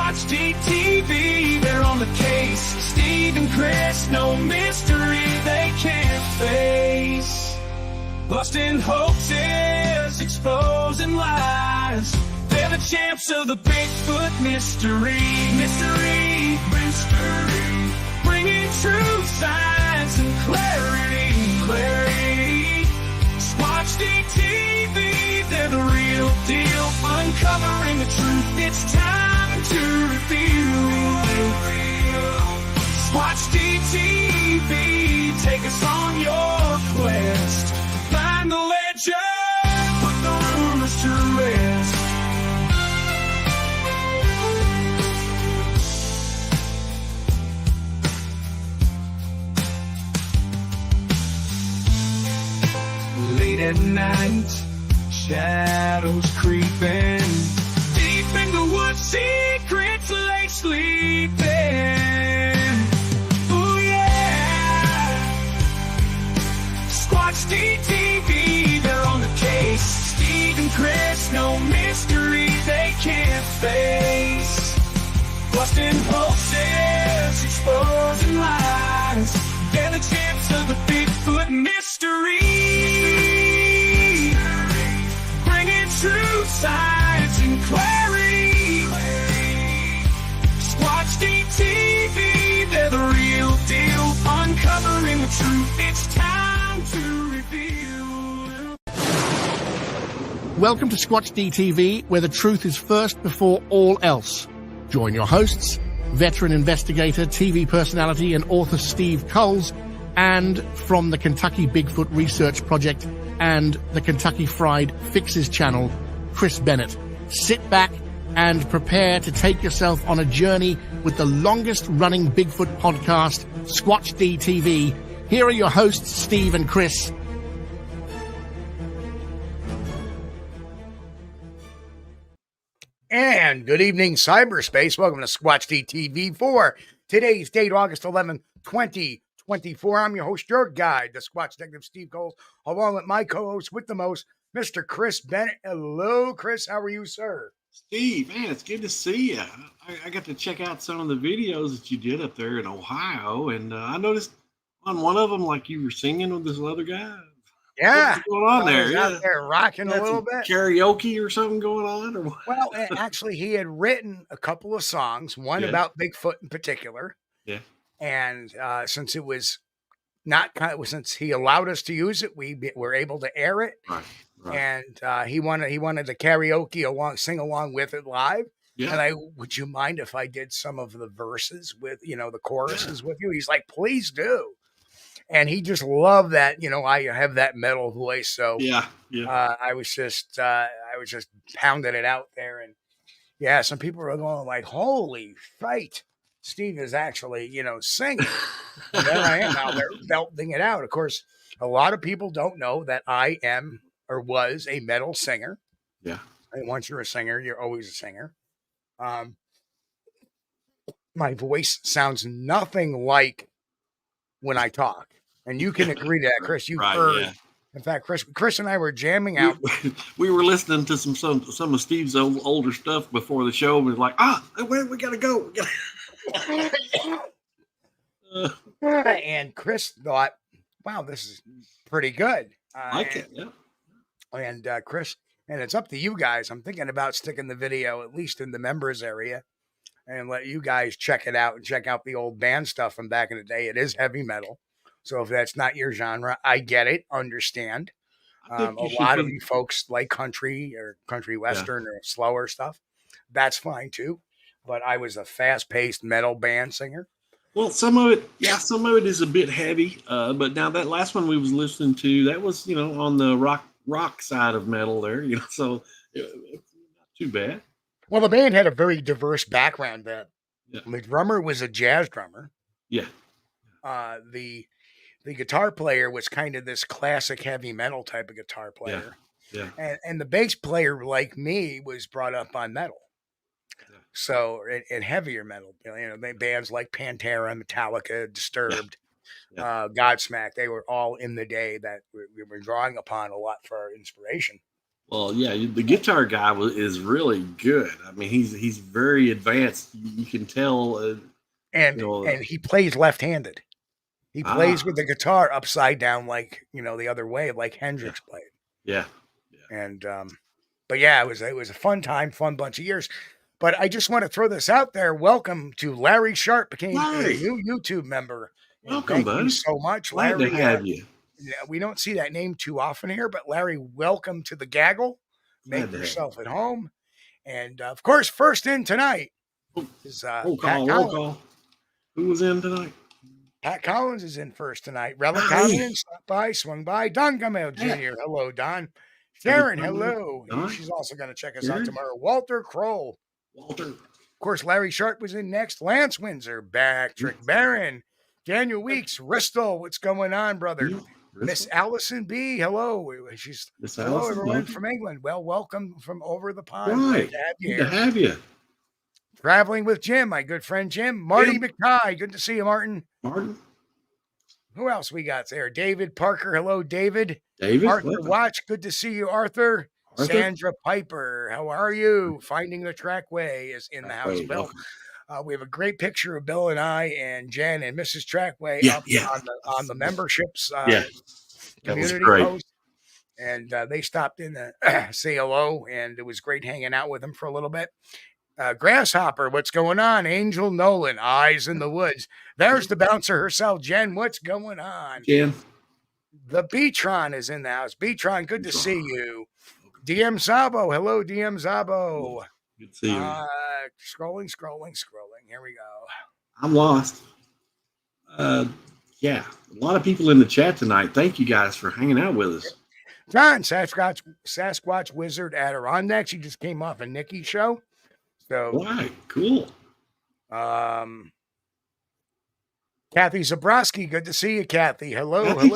SquatchDTV, they're on the case. Steve and Chris, no mystery they can't face. Busting hoaxes, exposing lies. They're the champs of the Bigfoot Mystery. Mystery. Bringing truth, science, and clarity. Squatch-D they're the real deal. Uncovering the truth, it's time to reveal. Squatch-D, take us on your quest. Find the legend, put the rumors to rest. Late at night, shadows creeping. Deep in the woods, secrets lay sleeping. Ooh yeah. Squatch-D, they're on the case. Steve and Chris, no mystery they can't face. Busting hoaxes, exposing lies. They're the champs of the Bigfoot Mystery. Bringing truth, science, and clarity. Squatch-D, they're the real deal. Uncovering the truth, it's time to reveal. Welcome to Squatch-D, where the truth is first before all else. Join your hosts, veteran investigator, TV personality, and author Steve Kulls, and from the Kentucky Bigfoot Research Project and the Kentucky Fried Fixes channel, Chris Bennett. Sit back and prepare to take yourself on a journey with the longest-running Bigfoot podcast, Squatch-D. Here are your hosts, Steve and Chris. And good evening, cyberspace. Welcome to Squatch-D for today's date, August 11th, 2024. I'm your host, your guide, the Squatch Detective Steve Kulls, along with my co-host with the most, Mr. Chris Bennett. Hello, Chris. How are you, sir? Steve, man, it's good to see you. I got to check out some of the videos that you did up there in Ohio, and I noticed on one of them, like you were singing with this other guy. Yeah. What's going on there? Yeah. Out there rocking a little bit. Karaoke or something going on? Or what? Well, actually, he had written a couple of songs, one about Bigfoot in particular. Yeah. And since it was since he allowed us to use it, we were able to air it. Right. And he wanted the karaoke sing along with it live. Yeah. And would you mind if I did some of the verses with, the choruses with you? He's like, please do. And he just loved that, I have that metal voice. So yeah. I was just pounding it out there. And yeah, some people were going like, holy fight. Steve is actually, singing. And there I am out there belting it out. Of course, a lot of people don't know that I am or was a metal singer. Yeah. And once you're a singer, you're always a singer. My voice sounds nothing like when I talk. And you can agree to that, Chris. You've heard. Yeah. In fact, Chris and I were jamming out. We were listening to some of Steve's older stuff before the show. And was like, we got to go. And Chris thought, wow, this is pretty good. I like it, yeah. And Chris, and it's up to you guys. I'm thinking about sticking the video at least in the members area and let you guys check it out and check out the old band stuff from back in the day. It is heavy metal. So if that's not your genre, I get it, understand. A lot of you folks like country or country western or slower stuff. That's fine too. But I was a fast-paced metal band singer. Well, some of it is a bit heavy. But now that last one we was listening to, that was, on the rock side of metal there, so it's not too bad. Well, the band had a very diverse background. The drummer was a jazz drummer. Yeah. The guitar player was kind of this classic heavy metal type of guitar player. Yeah. And the bass player, like me, was brought up on metal. Yeah. So, in heavier metal, bands like Pantera, Metallica, Disturbed, Godsmack, they were all in the day that we were drawing upon a lot for our inspiration. Well, yeah, the guitar guy is really good. I mean, he's very advanced. You can tell. And he plays left-handed. He plays with the guitar upside down, like the other way, like Hendrix played. Yeah. And but yeah, it was a fun time, fun bunch of years. But I just want to throw this out there. Welcome to Larry Sharp, became a new YouTube member. Welcome, thank you so much, Glad Larry. to have you. We don't see that name too often here, but Larry, welcome to the gaggle. Make yourself at home. And of course, first in tonight is roll call. Who was in tonight? Pat Collins is in first tonight. Relic Common swung by. Don Gamel Jr. Hello, Don. Sharon, hello. She's also going to check us out tomorrow. Walter Kroll. Of course, Larry Sharp was in next. Lance Windsor, Trick Barron. Daniel Weeks, Bristol. What's going on, brother? Miss Allison B. Hello. Hello, everyone from England. Well, welcome from over the pond. Right. Good to have you. Traveling with Jim, my good friend Jim. Marty McKay. Good to see you, Martin. Who else we got there? David Parker. Hello, David. Arthur Watch. Good to see you, Arthur. Sandra Piper. How are you? Finding the Trackway is in the house. Bill. We have a great picture of Bill and I and Jen and Mrs. Trackway up on the memberships community post. And they stopped in to say hello, and it was great hanging out with them for a little bit. Grasshopper, what's going on? Angel Nolan, Eyes in the Woods. There's the bouncer herself, Jen. What's going on? Jen. The Beatron is in the house. Beatron, good to see you. DM Zabo, hello, DM Zabo. Good to see you. Scrolling. Here we go. I'm lost. Yeah, a lot of people in the chat tonight. Thank you guys for hanging out with us. John, Sasquatch Wizard Adirondacks. He just came off a Nikki show. So right, cool. Kathy Zabrowski, good to see you, Kathy. Hello.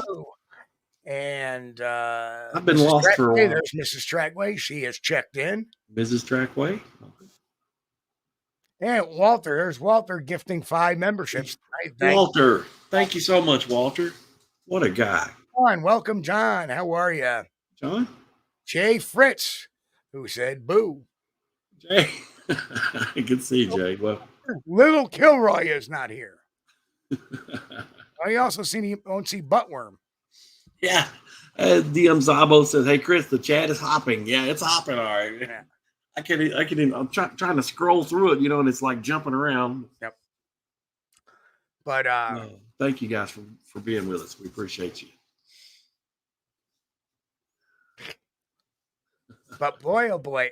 And I've been lost for a while. There's Mrs. Trackway. She has checked in. Mrs. Trackway. And Walter, there's Walter gifting 5 memberships. Walter, thank you so much, Walter. What a guy. John, welcome, John. How are you? John? Jay Fritz, who said boo. Jay. I can see Jay. Well, Little Kilroy is not here. I also won't see Buttworm. Yeah. DM Zabo says, "Hey Chris, the chat is hopping." Yeah, it's hopping. All right. Yeah. I'm trying to scroll through it, and it's like jumping around. Yep. But thank you guys for being with us. We appreciate you. But boy, oh boy,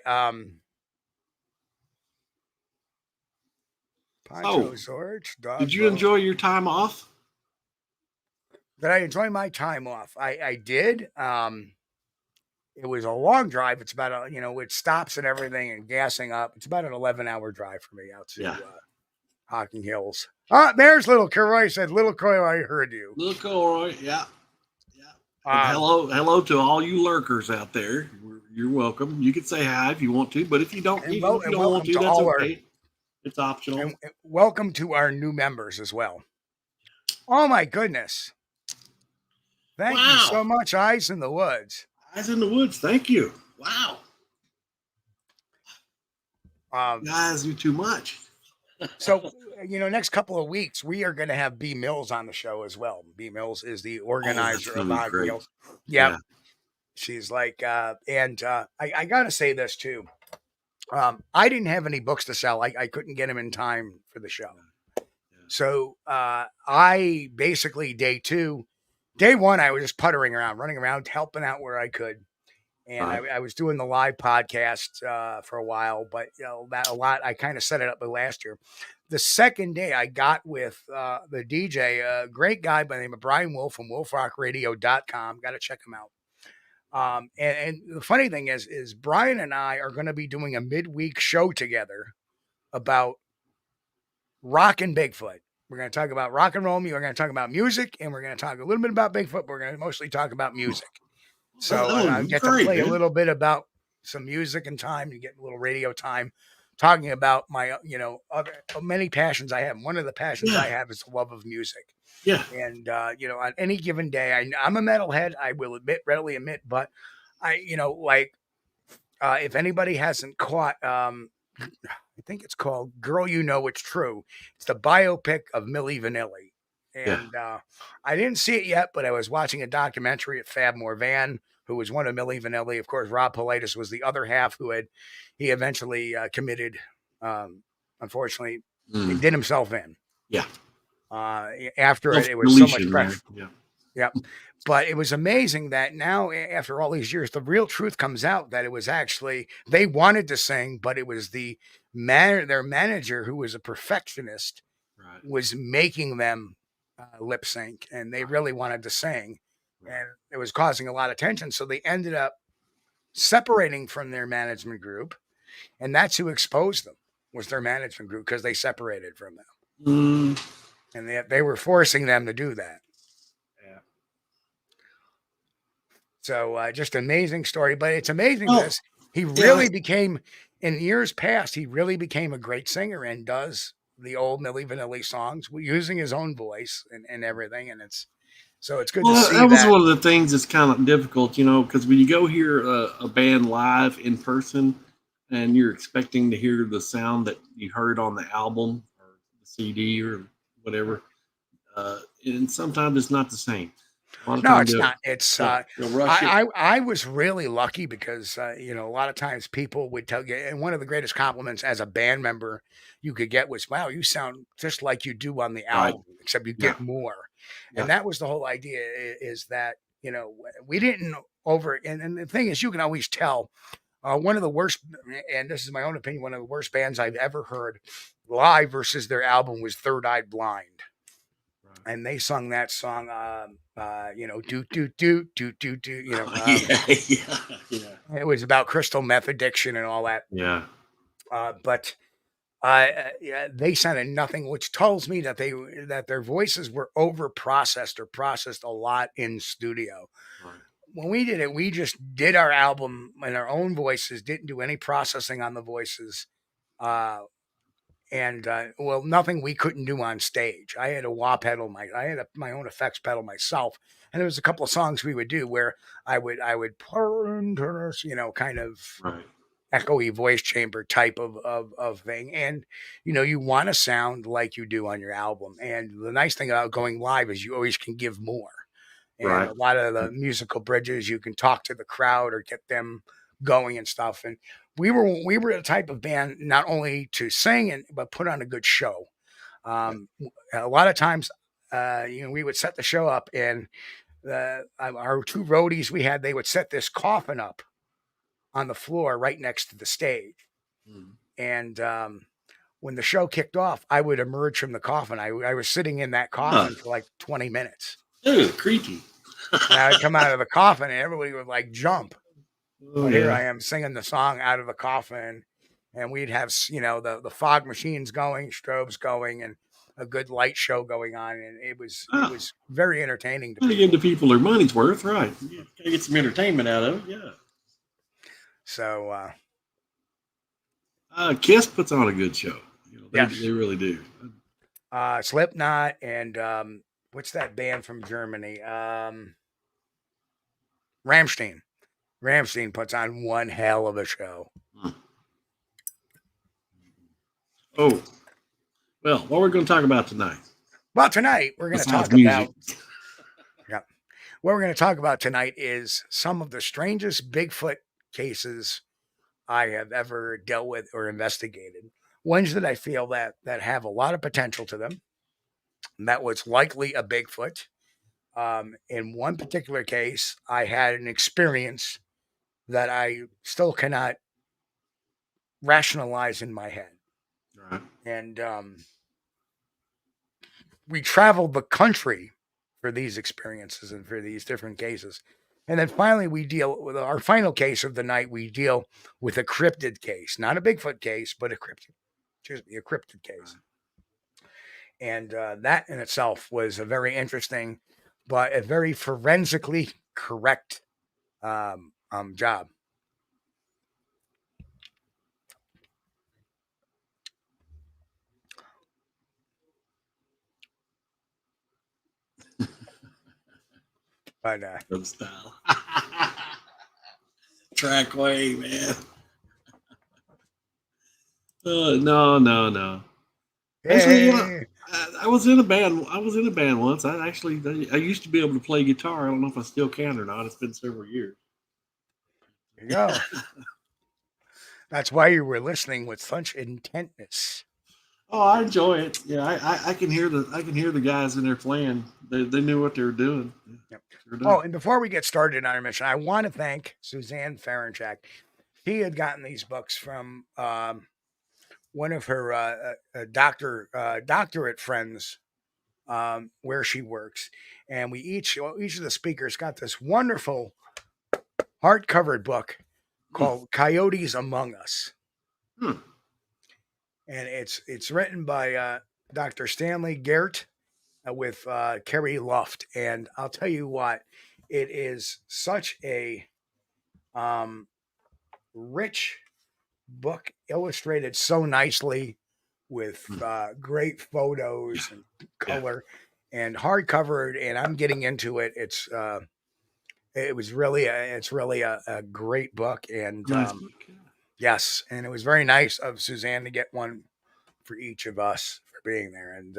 did you enjoy your time off? Did I enjoy my time off? I did. It was a long drive. It's about with stops and everything and gassing up. It's about an 11-hour drive for me out to Hocking Hills. There's Little Kilroy. Said Little Kilroy, I heard you. Little Kilroy, yeah. Hello to all you lurkers out there. You're welcome. You can say hi if you want to, but if you don't, want to, that's okay. It's optional. And welcome to our new members as well. Oh my goodness! Thank you so much, Eyes in the Woods. Eyes in the Woods. Thank you. Wow. Guys, you're too much. So, next couple of weeks, we are going to have B. Mills on the show as well. B. Mills is the organizer of Hocking Hills. Yeah. She's like, I got to say this too. I didn't have any books to sell. I couldn't get them in time for the show. Yeah. So I basically day 1, I was just puttering around, running around, helping out where I could. And I was doing the live podcast for a while, but I kind of set it up last year. The second day I got with the DJ, a great guy by the name of Brian Wolf from wolfrockradio.com. Got to check him out. And the funny thing is Brian and I are going to be doing a midweek show together about rock and Bigfoot. We're going to talk about rock and roll. We're going to talk about music, and we're going to talk a little bit about Bigfoot. But we're going to mostly talk about music. So I get to play a little bit about some music and time. You get a little radio time talking about my, other many passions I have. One of the passions I have is the love of music. Yeah. And, on any given day, I'm a metalhead, I will readily admit, but I, like If anybody hasn't caught, I think it's called "Girl, You Know It's True." It's the biopic of Milli Vanilli, Yeah. and I didn't see it yet, but I was watching a documentary of Fab Morvan, who was one of Milli Vanilli. Of course, Rob Pilatus was the other half, he eventually committed. Unfortunately, he Mm. did himself in. Yeah. After it was so much Self-deletion, pressure. Yeah. Yep. But it was amazing that now, after all these years, the real truth comes out that it was actually they wanted to sing, but it was their manager, who was a perfectionist, Right. was making them lip sync, and they really wanted to sing, Right. and it was causing a lot of tension. So they ended up separating from their management group, and that's who exposed them, was their management group, because they separated from them, and they were forcing them to do that. Yeah. So just amazing story, but it's amazing Well, because he really became, in years past, he really became a great singer and does the old Milli Vanilli songs using his own voice and everything. And it's good to see that was that. one of the things that's kind of difficult, because when you go hear a band live in person and you're expecting to hear the sound that you heard on the album or the CD or whatever, and sometimes it's not the same. No, it's not. It's they'll rush it. I was really lucky because a lot of times people would tell you, and one of the greatest compliments as a band member you could get was, "Wow, you sound just like you do on the album, except you get more." Yeah. And that was the whole idea, is that we didn't and the thing is, you can always tell. One of the worst, and this is my own opinion, one of the worst bands I've ever heard live versus their album was Third Eye Blind. And they sung that song, do, do, do, do, do, do, yeah. It was about crystal meth addiction and all that. Yeah. But they sounded nothing, which tells me that their voices were over processed or processed a lot in studio. Right. When we did it, we just did our album in our own voices, didn't do any processing on the voices. And nothing we couldn't do on stage. I had a wah pedal, I had my own effects pedal myself, and there was a couple of songs we would do where I would kind of echoey voice chamber type of thing, and you want to sound like you do on your album. And the nice thing about going live is you always can give more. And a lot of the musical bridges, you can talk to the crowd or get them going and stuff. And we were the type of band not only to sing but put on a good show. A lot of times, we would set the show up, and our two roadies we had, they would set this coffin up on the floor right next to the stage. And when the show kicked off, I would emerge from the coffin. I was sitting in that coffin for like 20 minutes. Ew, creepy. And I would come out of the coffin, and everybody would like jump. Here I am singing the song out of the coffin, and we'd have the fog machines going, strobes going, and a good light show going on, and it was very entertaining to give the people their money's worth, right? Yeah, gotta get some entertainment out of it, yeah. So Kiss puts on a good show. They really do. Slipknot and what's that band from Germany? Rammstein. Rammstein puts on one hell of a show. Oh, well, what we're going to talk about tonight? Well, tonight we're going to talk about. Yeah, what we're going to talk about tonight is some of the strangest Bigfoot cases I have ever dealt with or investigated. Ones that I feel that have a lot of potential to them. That was likely a Bigfoot. In one particular case, I had an experience that I still cannot rationalize in my head. Right. And we traveled the country for these experiences and for these different cases. And then finally, we deal with our final case of the night. We deal with a cryptid case, not a Bigfoot case, but a cryptid case. And that in itself was a very interesting, but a very forensically correct job. But style. trackway, man. No. Actually, Hey. I was in a band. I was in a band once. I used to be able to play guitar. I don't know if I still can or not. It's been several years. There you go. That's why you were listening with such intentness. Oh, I enjoy it. Yeah, I can hear the guys in there playing. They knew what they were doing. Yep. Sure did. Oh, and before we get started on our mission, I want to thank Suzanne Ferenchak. She had gotten these books from one of her doctorate friends where she works, and we each of the speakers got this wonderful hardcover book called Coyotes Among Us. Hmm. And it's written by Dr. Stanley Gert with Kerry Luft. And I'll tell you what, it is such a rich book, illustrated so nicely with great photos and color, and hardcover. And I'm getting into it. It's really a great book. And Nice book, yeah. yes, and it was very nice of Suzanne to get one for each of us for being there. And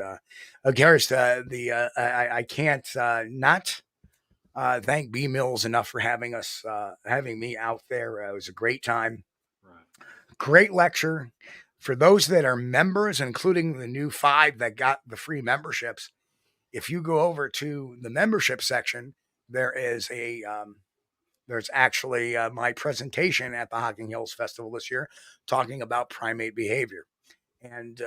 of course, I can't not thank B Mills enough for having me out there. It was a great time, great lecture. For those that are members, including the new 5 that got the free memberships, if you go over to the membership section, there is there's actually my presentation at the Hocking Hills Festival this year, talking about primate behavior, and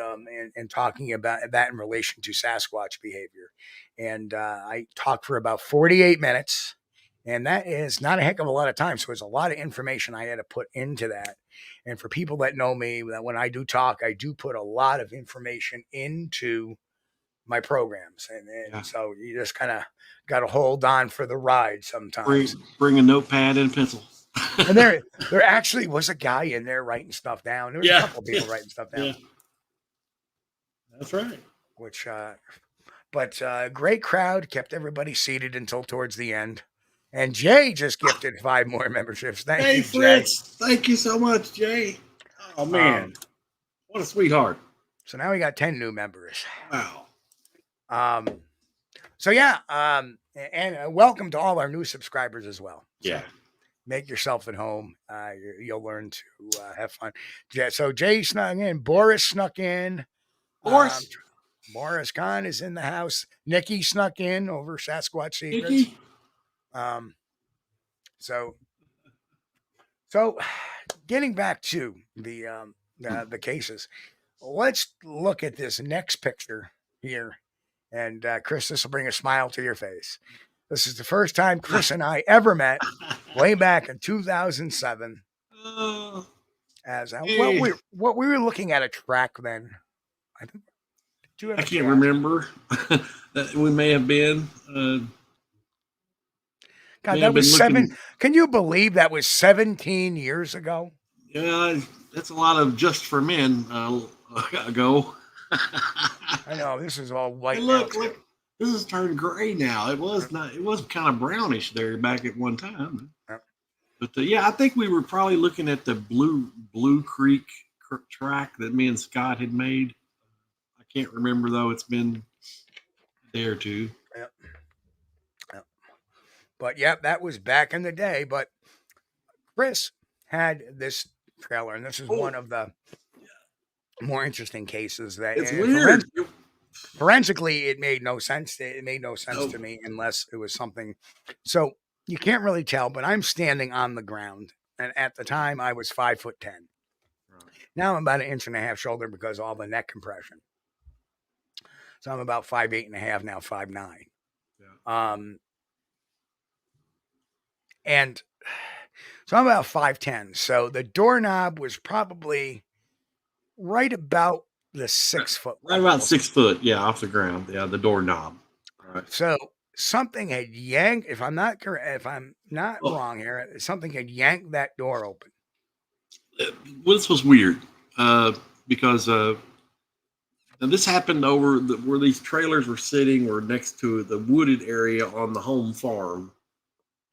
talking about that in relation to Sasquatch behavior. And I talked for about 48 minutes, and that is not a heck of a lot of time. So there's a lot of information I had to put into that. And for people that know me, that when I do talk, I do put a lot of information into my programs, and so you just kind of got to hold on for the ride sometimes. Bring a notepad and a pencil. And there actually was a guy in there writing stuff down. There was a couple of people writing stuff down. Yeah. That's right. Which, but great crowd, kept everybody seated until towards the end. And Jay just gifted 5 more memberships. Thank you, Fritz. Jay. Thank you so much, Jay. Oh man, what a sweetheart. So now we got 10 new members. Wow. So yeah, and welcome to all our new subscribers as well. Yeah. So make yourself at home. You'll learn to have fun. Yeah, so Jay snuck in. Boris snuck in. Boris Khan is in the house. Nikki snuck in over Sasquatch Secrets. Nikki? So getting back to the cases, let's look at this next picture here. And Chris, this will bring a smile to your face. This is the first time Chris and I ever met, way back in 2007. As what we were looking at a track then. I can't remember. We may have been. God, that was 7. Can you believe that was 17 years ago? Yeah, that's a lot of just for men ago. I know, this is all white. Hey, look, this is turned gray now. It was kind of brownish there back at one time. Yep. But I think we were probably looking at the Blue Creek track that me and Scott had made. I can't remember though. It's been a day or two. Yep. But that was back in the day. But Chris had this trailer, and this is one of the more interesting cases that it's weird. Forensically, it made no sense. It made no sense to me unless it was something. So you can't really tell, but I'm standing on the ground. And at the time I was 5'10". Right. Now I'm about 1.5 inches shoulder because of all the neck compression. So I'm about 5'8.5" now, 5'9". Yeah. And so I'm about 5'10". So the doorknob was probably right about the 6 foot. Right about 6 foot, off the ground. Yeah, the doorknob. Right. So something had yanked. If I'm not wrong here, something had yanked that door open. This was weird because this happened over where these trailers were sitting, or next to the wooded area on the home farm,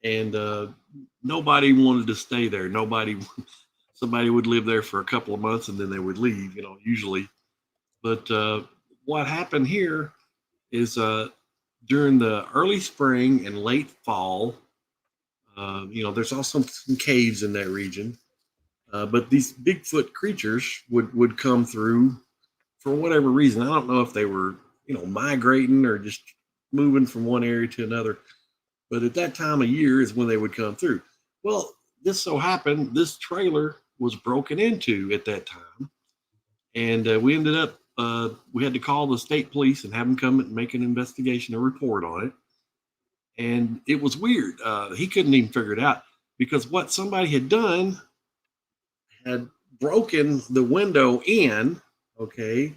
and nobody wanted to stay there. Somebody would live there for a couple of months and then they would leave, usually. But what happened here is during the early spring and late fall, there's also some caves in that region. But these Bigfoot creatures would come through for whatever reason. I don't know if they were, migrating or just moving from one area to another. But at that time of year is when they would come through. Well, this so happened, this trailer was broken into at that time. And we ended up, we had to call the state police and have them come and make an investigation, a report on it. And it was weird. He couldn't even figure it out because what somebody had done had broken the window in, okay?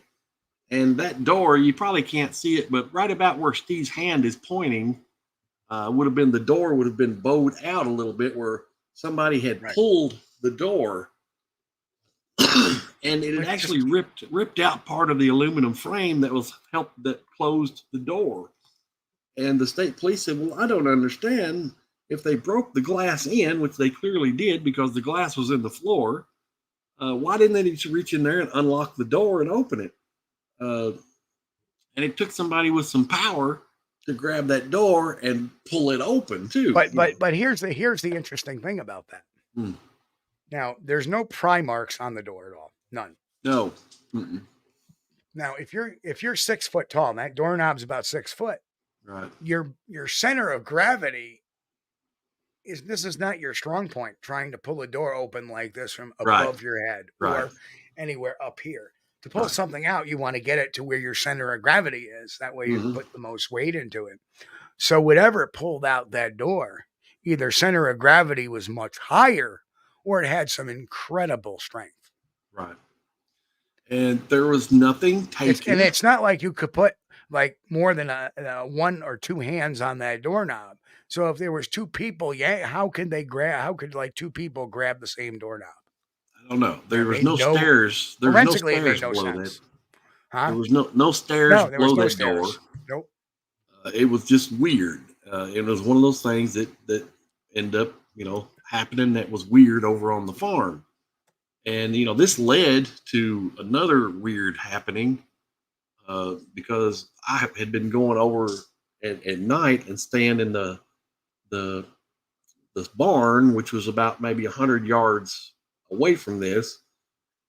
And that door, you probably can't see it, but right about where Steve's hand is pointing, the door would have been bowed out a little bit where somebody had pulled the door and it had actually ripped out part of the aluminum frame that closed the door. And the state police said, well, I don't understand if they broke the glass in, which they clearly did because the glass was in the floor. Why didn't they need to reach in there and unlock the door and open it? And it took somebody with some power to grab that door and pull it open too. But here's the interesting thing about that. Now, there's no pry marks on the door at all. None. No. Now, if you're 6 foot tall, and that doorknob's about 6 foot, right? Your center of gravity this is not your strong point. Trying to pull a door open like this from above your head or anywhere up here. To pull something out, you want to get it to where your center of gravity is. That way, you put the most weight into it. So whatever pulled out that door, either center of gravity was much higher, or it had some incredible strength. Right. And there was nothing taken. And it's not like you could put like more than a 1 or 2 hands on that doorknob. So if there was 2 people, how could like 2 people grab the same doorknob? I don't know. There was no stairs. There was no stairs below that. Huh? There was no stairs below that door. Nope. It was just weird. It was one of those things that ended up, happening that was weird over on the farm. And, this led to another weird happening because I had been going over at night and staying in the barn, which was about maybe 100 yards away from this.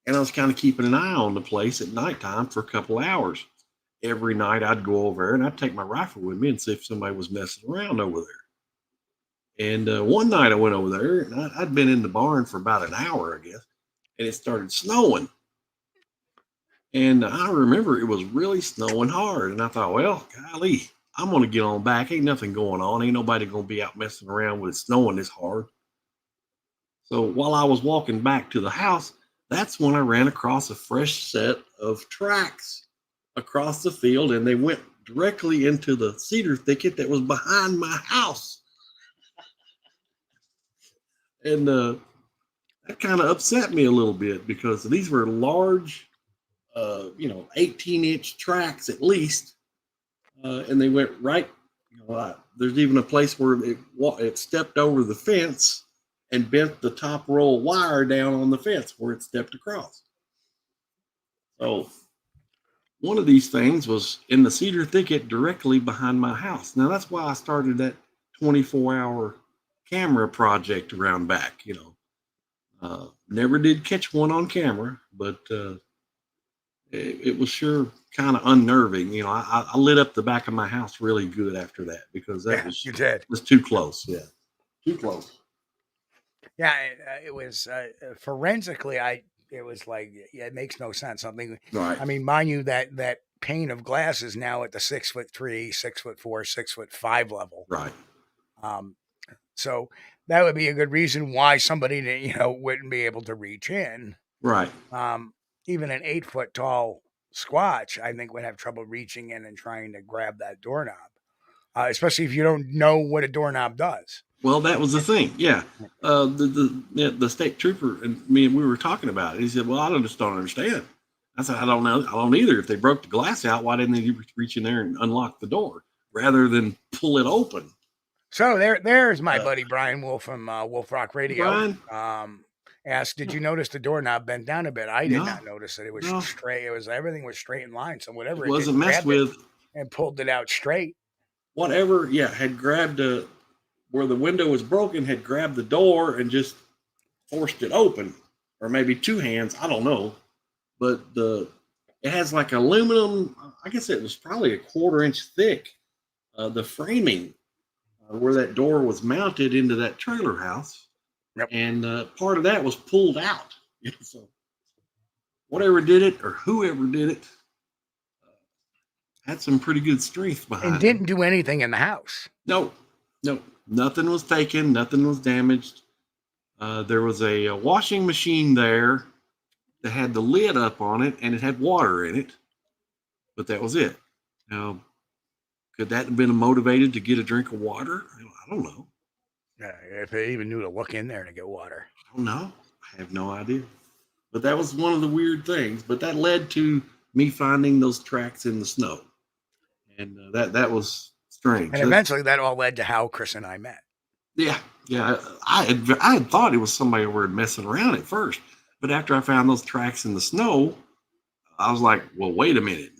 And I was kind of keeping an eye on the place at nighttime for a couple of hours. Every night I'd go over there and I'd take my rifle with me and see if somebody was messing around over there. And one night I went over there and I'd been in the barn for about an hour, I guess, and it started snowing. And I remember it was really snowing hard. And I thought, well, golly, I'm going to get on back. Ain't nothing going on. Ain't nobody going to be out messing around with it snowing this hard. So while I was walking back to the house, that's when I ran across a fresh set of tracks across the field, and they went directly into the cedar thicket that was behind my house. And that kind of upset me a little bit because these were large, 18-inch tracks at least. And they went right, there's even a place where it stepped over the fence and bent the top roll wire down on the fence where it stepped across. So one of these things was in the cedar thicket directly behind my house. Now that's why I started that 24-hour camera project around back, never did catch one on camera, but it was sure kind of unnerving. I lit up the back of my house really good after that because was too close. Yeah. Too close. Yeah, it was forensically. It was like it makes no sense. Something. Right. I mean, mind you, that pane of glass is now at the 6'3", 6'4", 6'5" level. Right. So that would be a good reason why somebody wouldn't be able to reach in. Right. Even an 8 foot tall Squatch, I think, would have trouble reaching in and trying to grab that doorknob, especially if you don't know what a doorknob does. Well, that was the thing. Yeah. The state trooper and me, we were talking about it. He said, well, I just don't understand. I said, I don't know. I don't either. If they broke the glass out, why didn't they reach in there and unlock the door rather than pull it open? So there's my buddy Brian Wolf from Wolf Rock Radio. Brian? Asked, did you notice the doorknob bent down a bit? I did No, not notice it. It was no. straight. Everything was straight in line. So whatever It it did, wasn't messed grabbed it with. and pulled it out straight. Whatever, had grabbed where the window was broken, had grabbed the door and just forced it open, or maybe two hands. I don't know, but it has like aluminum. I guess it was probably a 1/4 inch thick. The framing where that door was mounted into that trailer house, and part of that was pulled out. So whatever did it or whoever did it had some pretty good strength behind it. And didn't do anything in the house. No, nothing was taken, nothing was damaged. There was a washing machine there that had the lid up on it, and it had water in it, but that was it. Now, could that have been motivated to get a drink of water? I don't know. If they even knew to look in there to get water. I don't know. I have no idea. But that was one of the weird things. But that led to me finding those tracks in the snow. And that was strange. And eventually that all led to how Chris and I met. Yeah. I had thought it was somebody over messing around at first. But after I found those tracks in the snow, I was like, well, wait a minute.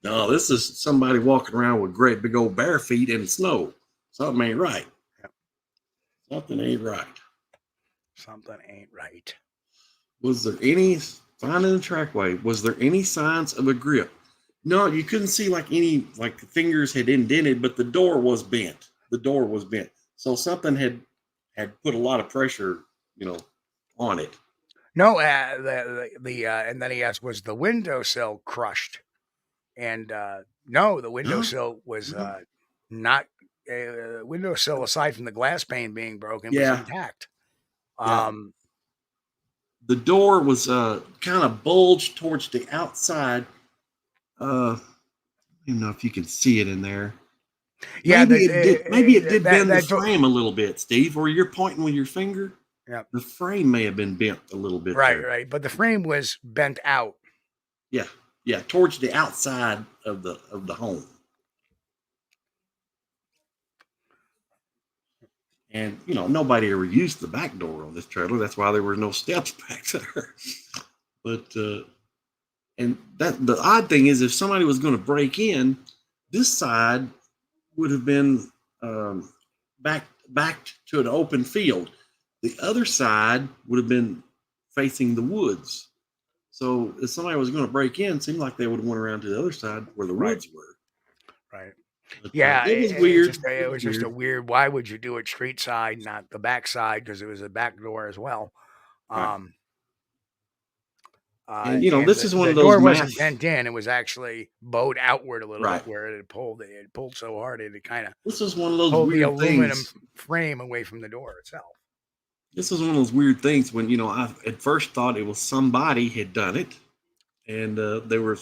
No, this is somebody walking around with great big old bare feet in the snow. Something ain't right. Yep. Something ain't right. Something ain't right. Was there any, finding the trackway, was there any signs of a grip? No, you couldn't see like any, like the fingers had indented, but the door was bent. The door was bent. So something had put a lot of pressure, on it. No, and then he asked, was the windowsill crushed? And no, the windowsill was not. Windowsill, aside from the glass pane being broken, was intact. The door was kind of bulged towards the outside. I don't even know if you can see it in there. Yeah, maybe it did bend the frame a little bit, Steve. Or you're pointing with your finger. Yeah, the frame may have been bent a little bit. Right. But the frame was bent out. Yeah, towards the outside of the home. And nobody ever used the back door on this trailer. That's why there were no steps back there. But and that the odd thing is, if somebody was going to break in, this side would have been backed to an open field. The other side would have been facing the woods. So if somebody was going to break in, it seemed like they would have went around to the other side where the woods were. Right. But, yeah, it was weird. It was just a weird. Why would you do it street side, not the back side? Because it was a back door as well. Right. And this is one of those. The door wasn't bent in; it was actually bowed outward a little bit, where it pulled. It pulled so hard it kind of. This is one of those pulled weird the aluminum things. Frame away from the door itself. This is one of those weird things when I at first thought it was somebody had done it, and they were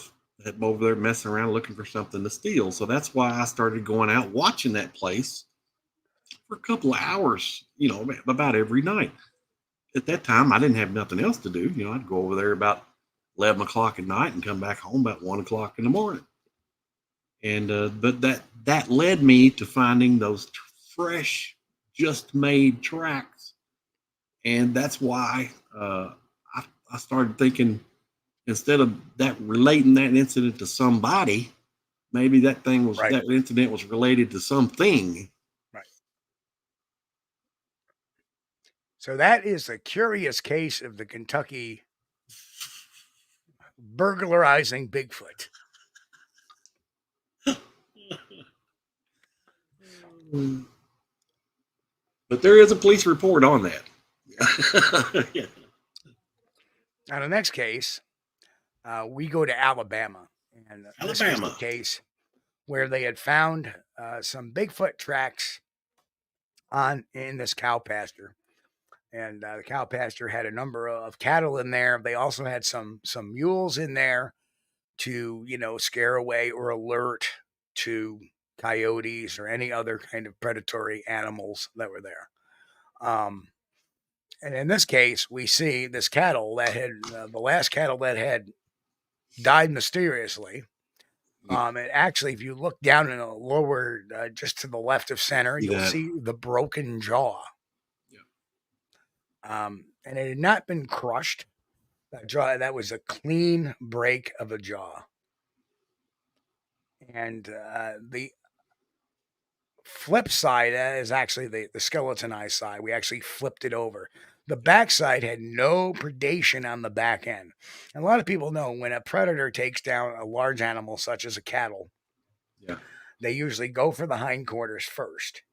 over there messing around looking for something to steal. So that's why I started going out watching that place for a couple of hours, about every night. At that time, I didn't have nothing else to do. I'd go over there about 11 o'clock at night and come back home about 1 o'clock in the morning. And but that led me to finding those fresh, just made tracks. And that's why I started thinking, instead of relating that incident to somebody, maybe that incident was related to something. Right. So that is a curious case of the Kentucky burglarizing Bigfoot. But there is a police report on that. Yeah. Now, the next case, we go to Alabama. And this was the case where they had found some Bigfoot tracks in this cow pasture. And the cow pasture had a number of cattle in there. They also had some mules in there to, scare away or alert to coyotes or any other kind of predatory animals that were there. And in this case, we see this cattle that had the last cattle that had died mysteriously And actually, if you look down in the lower, just to the left of center, See you'll that? see the broken jaw. And it had not been crushed. That was a clean break of a jaw. And the flip side is actually the skeletonized side. We actually flipped it over. The back side had no predation on the back end. And a lot of people know when a predator takes down a large animal, such as a cattle, they usually go for the hindquarters first,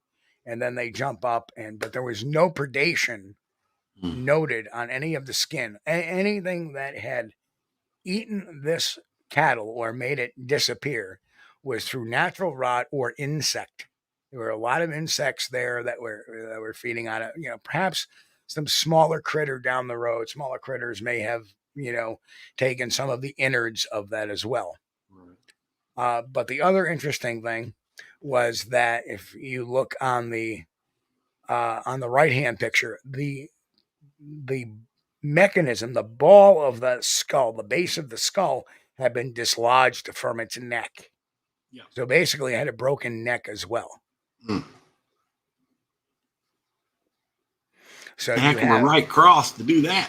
and then they jump up. But there was no predation noted on any of the skin. Anything that had eaten this cattle or made it disappear was through natural rot or insect. There were a lot of insects there that were feeding on it. Perhaps some smaller critter down the road. Smaller critters may have taken some of the innards of that as well. But the other interesting thing was that if you look on the right hand picture, the mechanism, the ball of the skull, the base of the skull, had been dislodged from its neck. So basically, it had a broken neck as well. So Heck of a right cross to do that.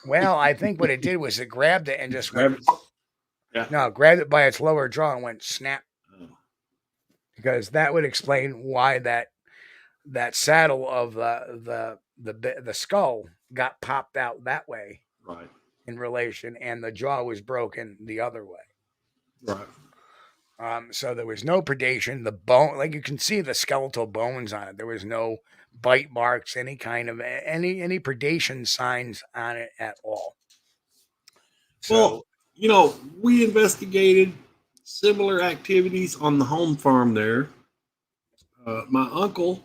Well, I think what it did was it grabbed it and just went. Yeah. No, grabbed it by its lower jaw and went snap. Because that would explain why that saddle of the skull got popped out that way. Right. In relation, and the jaw was broken the other way. Right. So there was no predation. The bone, like you can see the skeletal bones on it. There was no bite marks, any kind of any predation signs on it at all. So, well, we investigated similar activities on the home farm there. My uncle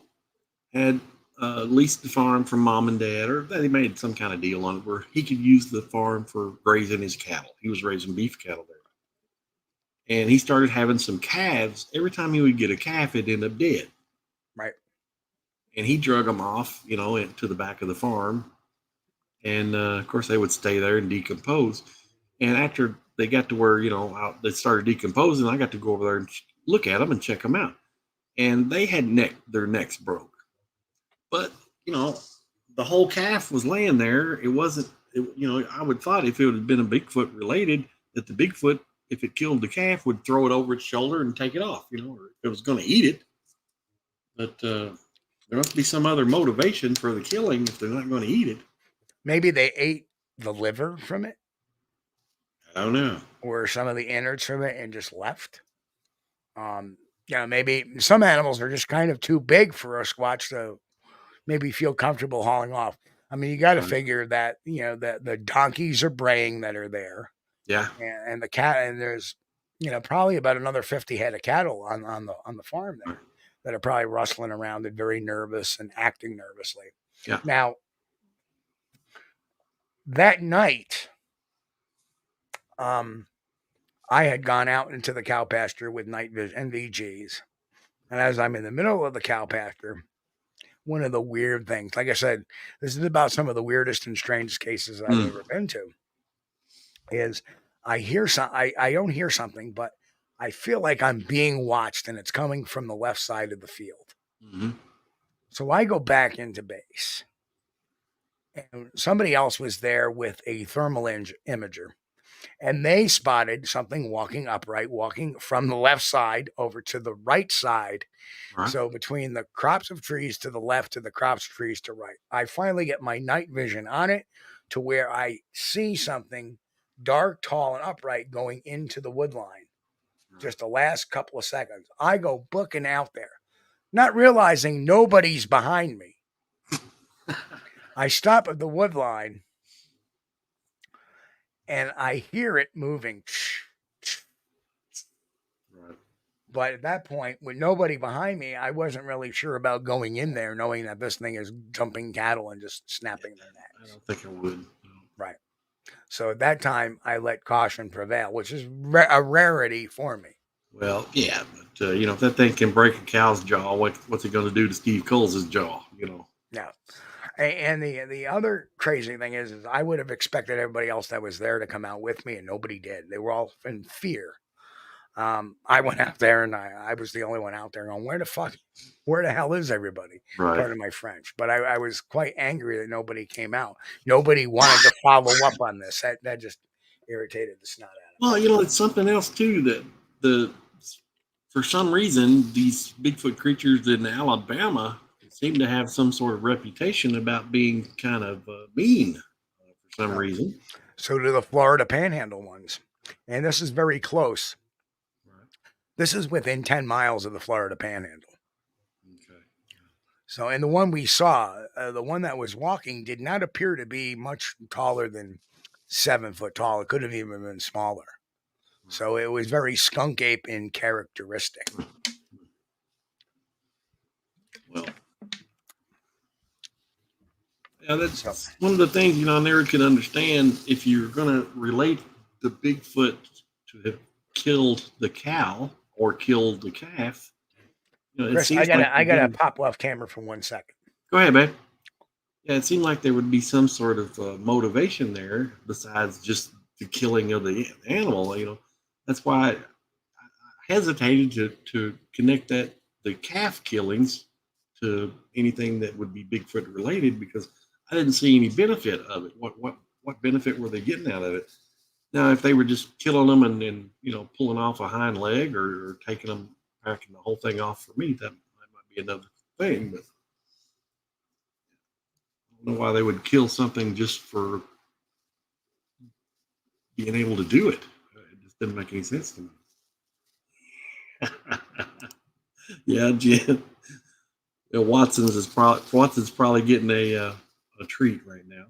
had leased the farm from mom and dad, or they made some kind of deal on it where he could use the farm for grazing his cattle. He was raising beef cattle there. And he started having some calves. Every time he would get a calf, it ended up dead. Right. And he drug them off, into the back of the farm. And, of course, they would stay there and decompose. And after they got to where, they started decomposing, I got to go over there and look at them and check them out. And they had their necks broke. But, the whole calf was laying there. It wasn't, I would thought if it would have been a Bigfoot related, that the Bigfoot, if it killed the calf, would throw it over its shoulder and take it off, or if it was going to eat it. But there must be some other motivation for the killing if they're not going to eat it. Maybe they ate the liver from it. I don't know. Or some of the innards from it and just left. Maybe some animals are just kind of too big for a Squatch to maybe feel comfortable hauling off. I mean, you got to figure that, that the donkeys are braying that are there. Yeah. And the cat, and there's, probably about another 50 head of cattle on the farm there that are probably rustling around and very nervous and acting nervously. Yeah. Now, that night, I had gone out into the cow pasture with night vision NVGs. And as I'm in the middle of the cow pasture, one of the weird things, like I said, this is about some of the weirdest and strangest cases I've ever been to, is I don't hear something, but I feel like I'm being watched and it's coming from the left side of the field. Mm-hmm. So I go back into base and somebody else was there with a thermal imager. And they spotted something walking from the left side over to the right side. Right. So between the crops of trees to the left to the crops of trees to right, I finally get my night vision on it to where I see something dark, tall, and upright going into the wood line. Just the last couple of seconds. I go booking out there, not realizing nobody's behind me. I stop at the wood line. And I hear it moving. Right. But at that point, with nobody behind me, I wasn't really sure about going in there, knowing that this thing is jumping cattle and just snapping their necks. I don't think I would. Right. So at that time, I let caution prevail, which is a rarity for me. Well, yeah, but if that thing can break a cow's jaw, what's it going to do to Steve Kulls' jaw? Yeah. And the other crazy thing is I would have expected everybody else that was there to come out with me, and nobody did. They were all in fear. I went out there and I was the only one out there going, where the hell is everybody? Right. Pardon my French. But I was quite angry that nobody came out. Nobody wanted to follow up on this. That just irritated the snot out of me. Well, it's something else too that for some reason these Bigfoot creatures in Alabama seem to have some sort of reputation about being kind of mean for some reason. So do the Florida Panhandle ones. And this is very close. Right. This is within 10 miles of the Florida Panhandle. Okay. So, and the one we saw, the one that was walking did not appear to be much taller than 7 foot tall. It could have even been smaller. So it was very skunk ape in characteristic. Well, yeah, that's one of the things, I never could understand if you're going to relate the Bigfoot to have killed the cow or killed the calf. Chris, I got a pop off camera for 1 second. Go ahead, babe. Yeah, it seemed like there would be some sort of motivation there besides just the killing of the animal. That's why I hesitated to connect the calf killings to anything that would be Bigfoot related, because I didn't see any benefit of it. What benefit were they getting out of it? Now, if they were just killing them and pulling off a hind leg or taking them, packing the whole thing off for meat, that might be another thing. But I don't know why they would kill something just for being able to do it. It just didn't make any sense to me. Yeah, Jen. Watson's probably getting a treat right now,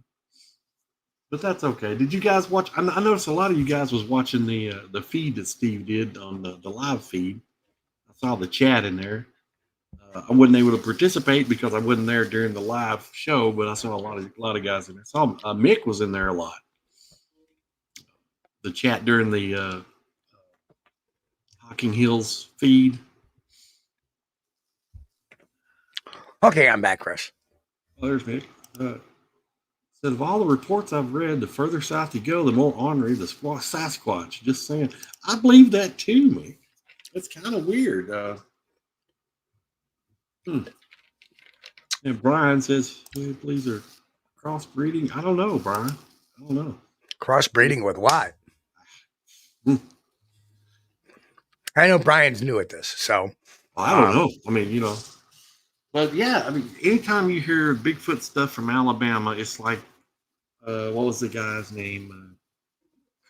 but that's okay. Did you guys watch? I noticed a lot of you guys was watching the feed that Steve did on the live feed. I saw the chat in there. I wasn't able to participate because I wasn't there during the live show, but I saw a lot of guys in there. I saw Mick was in there a lot. The chat during the Hocking Hills feed. Okay, I'm back, Chris. Oh, there's Mick. Said, of all the reports I've read, the further south you go, the more ornery the Sasquatch. Just saying. I believe that too, Mick. It's kind of weird. And Brian says, please are crossbreeding. I don't know, Brian. I don't know. Crossbreeding with what? I know Brian's new at this, so. I don't know. I mean, But yeah, I mean, anytime you hear Bigfoot stuff from Alabama, it's like, what was the guy's name?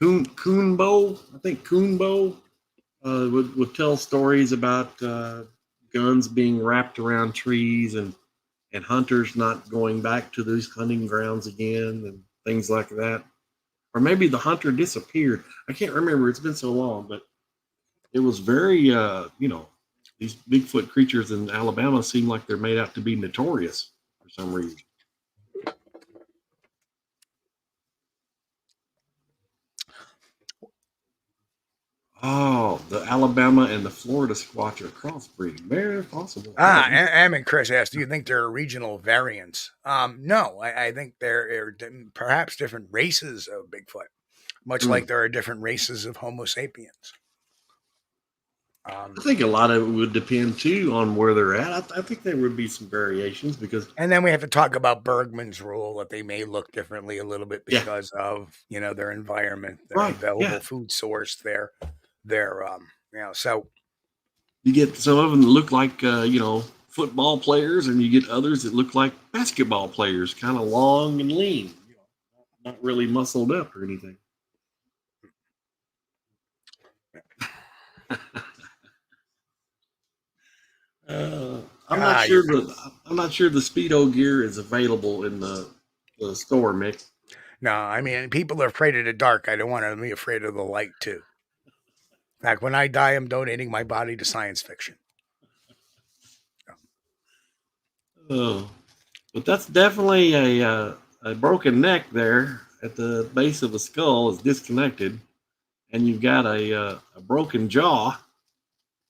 Coonbo. I think Coonbo would tell stories about guns being wrapped around trees and hunters not going back to those hunting grounds again and things like that. Or maybe the hunter disappeared. I can't remember. It's been so long, but it was very, these Bigfoot creatures in Alabama seem like they're made out to be notorious for some reason. Oh, the Alabama and the Florida Squatch are crossbreeding. Very possible. Am and Chris asked, do you think there are regional variants? No, I think there are perhaps different races of Bigfoot, much like there are different races of Homo sapiens. I think a lot of it would depend too on where they're at. I think there would be some variations because. And then we have to talk about Bergman's rule that they may look differently a little bit because of their environment, their available food source, their so. You get some of them that look like football players, and you get others that look like basketball players, kind of long and lean, not really muscled up or anything. I'm not sure the Speedo gear is available in the store, Mick. No, I mean, people are afraid of the dark. I don't want to be afraid of the light too. In fact, when I die, I'm donating my body to science fiction. Oh, but that's definitely a broken neck there at the base of the skull is disconnected, and you've got a broken jaw.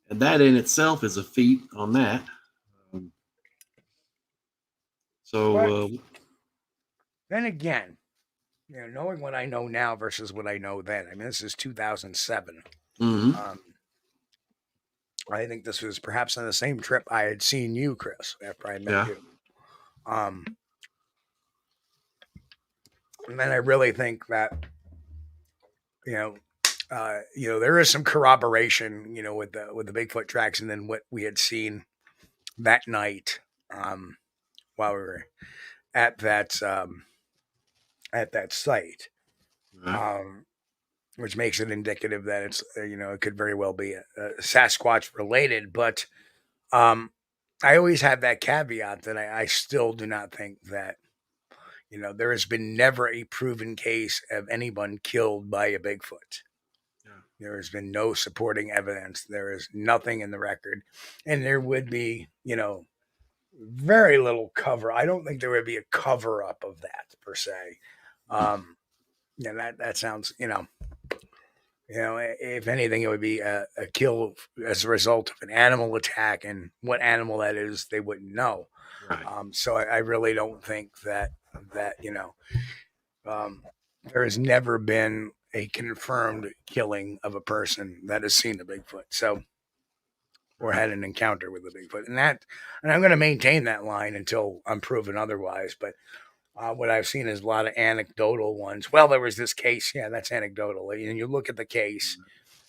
And that in itself is a feat on that. Then again, knowing what I know now versus what I know then. I mean, this is 2007. Mm-hmm. I think this was perhaps on the same trip I had seen you, Chris, after I met Yeah. you. And then I really think that, there is some corroboration, with the Bigfoot tracks, and then what we had seen that night, while we were at that site, Right. which makes it indicative that it's it could very well be a Sasquatch related. But I always have that caveat that I still do not think that there has been never a proven case of anyone killed by a Bigfoot. Yeah. There has been no supporting evidence. There is nothing in the record. And there would be, very little cover. I don't think there would be a cover up of that per se. That sounds, if anything, it would be a kill as a result of an animal attack, and what animal that is, they wouldn't know. Right. So I really don't think that there has never been a confirmed killing of a person that has seen a Bigfoot. So, or had an encounter with a Bigfoot, and I'm going to maintain that line until I'm proven otherwise. But what I've seen is a lot of anecdotal ones. Well, there was this case. Yeah, that's anecdotal. And you look at the case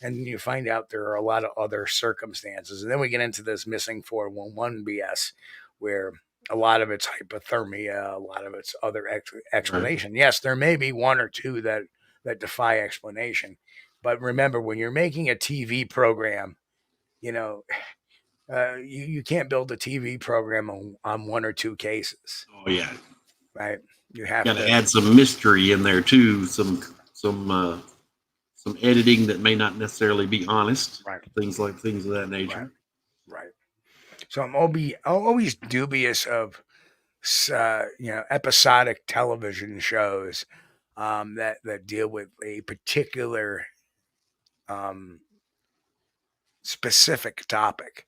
and you find out there are a lot of other circumstances. And then we get into this missing 411 BS where a lot of it's hypothermia, a lot of it's other explanation. Right. Yes, there may be one or two that defy explanation. But remember, when you're making a TV program, you can't build a TV program on one or two cases. Oh, yeah. Right. You have to add some mystery in there too, some editing that may not necessarily be honest. Right. Things of that nature. Right. So I'm always dubious of episodic television shows that deal with a particular specific topic.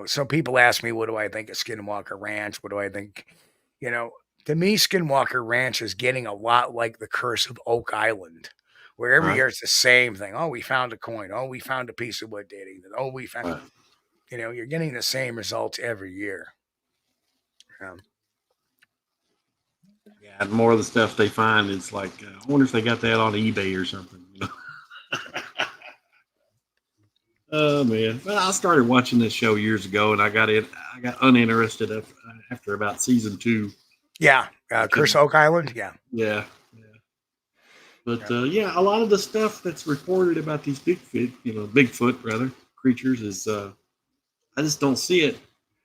So people ask me, what do I think of Skinwalker Ranch? What do I think? To me, Skinwalker Ranch is getting a lot like the Curse of Oak Island, where every year it's the same thing. Oh, we found a coin. Oh, we found a piece of wood dating. Oh, we found, you're getting the same results every year. Yeah, and more of the stuff they find is like, I wonder if they got that on eBay or something. Oh man! Well, I started watching this show years ago, and I got uninterested after about season 2. Yeah, Curse Oak Island. Yeah. But a lot of the stuff that's reported about these Bigfoot creatures is I just don't see it.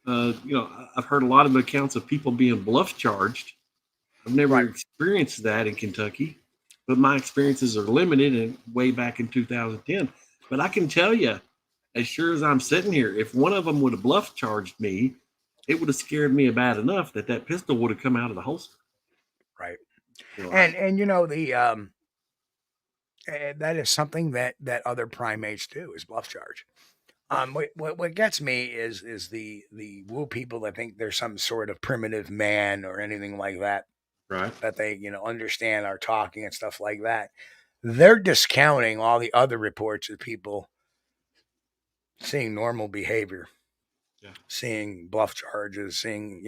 I've heard a lot of accounts of people being bluff charged. I've never experienced that in Kentucky, but my experiences are limited and way back in 2010. But I can tell you, as sure as I'm sitting here, if one of them would have bluff charged me, it would have scared me bad enough that pistol would have come out of the holster. Right. And the that is something that other primates do, is bluff charge. What gets me is the woo people that think there's some sort of primitive man or anything like that. Right. That they understand our talking and stuff like that. They're discounting all the other reports of people seeing normal behavior, seeing bluff charges, seeing,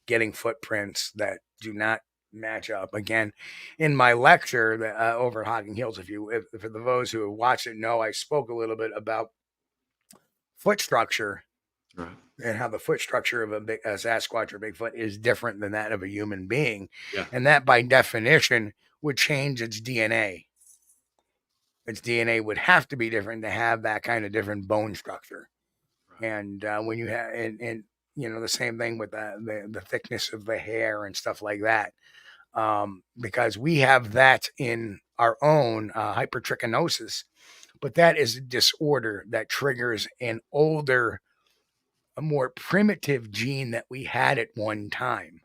getting footprints that do not match up. Again, in my lecture over at Hocking Hills, for those who have watched it know, I spoke a little bit about foot structure, and how the foot structure of a Sasquatch or Bigfoot is different than that of a human being. Yeah. And that by definition would change its DNA. Its DNA would have to be different to have that kind of different bone structure. Right. And when you have, and the same thing with the thickness of the hair and stuff like that, because we have that in our own hypertrichinosis, but that is a disorder that triggers a more primitive gene that we had at one time.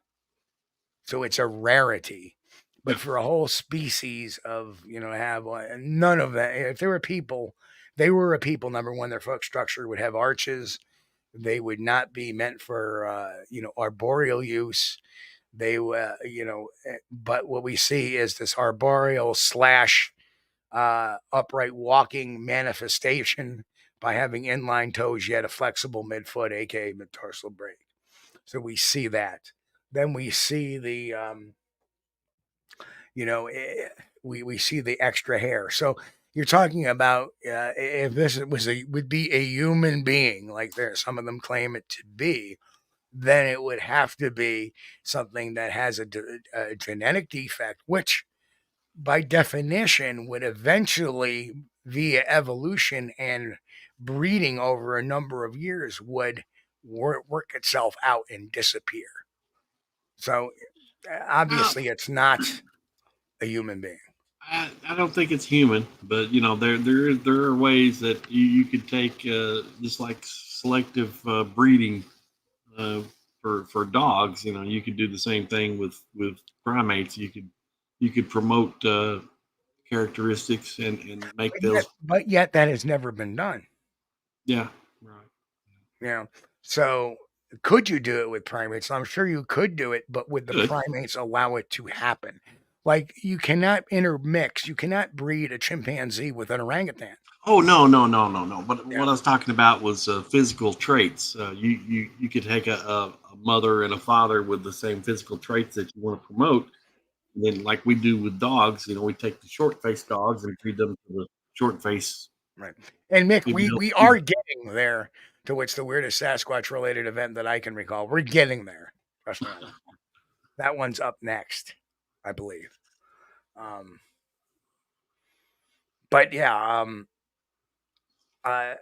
So it's a rarity. But for a whole species of, have none of that. If there were people, they were a people, number one, their foot structure would have arches. They would not be meant for, arboreal use. They, but what we see is this arboreal / upright walking manifestation by having inline toes yet a flexible midfoot, aka mid-tarsal break. So we see that. Then we see the, we see the extra hair. So you're talking about if this would be a human being, like some of them claim it to be, then it would have to be something that has a genetic defect, which by definition would eventually, via evolution and breeding over a number of years, would work itself out and disappear. So obviously it's not a human being. I don't think it's human, but there are ways that you could take just like selective breeding for dogs. You could do the same thing with primates. You could promote characteristics and make those. But yet that has never been done. Yeah, right. So could you do it with primates? I'm sure you could do it, but would the primates allow it to happen? Like, you cannot intermix, you cannot breed a chimpanzee with an orangutan. Oh, no. But what I was talking about was physical traits. You could take a mother and a father with the same physical traits that you want to promote. And then, like we do with dogs, we take the short-faced dogs and breed them to the short-faced. Right. And Mick, we are getting there to what's the weirdest Sasquatch-related event that I can recall. We're getting there. Trust me. That one's up next, I believe. But yeah, I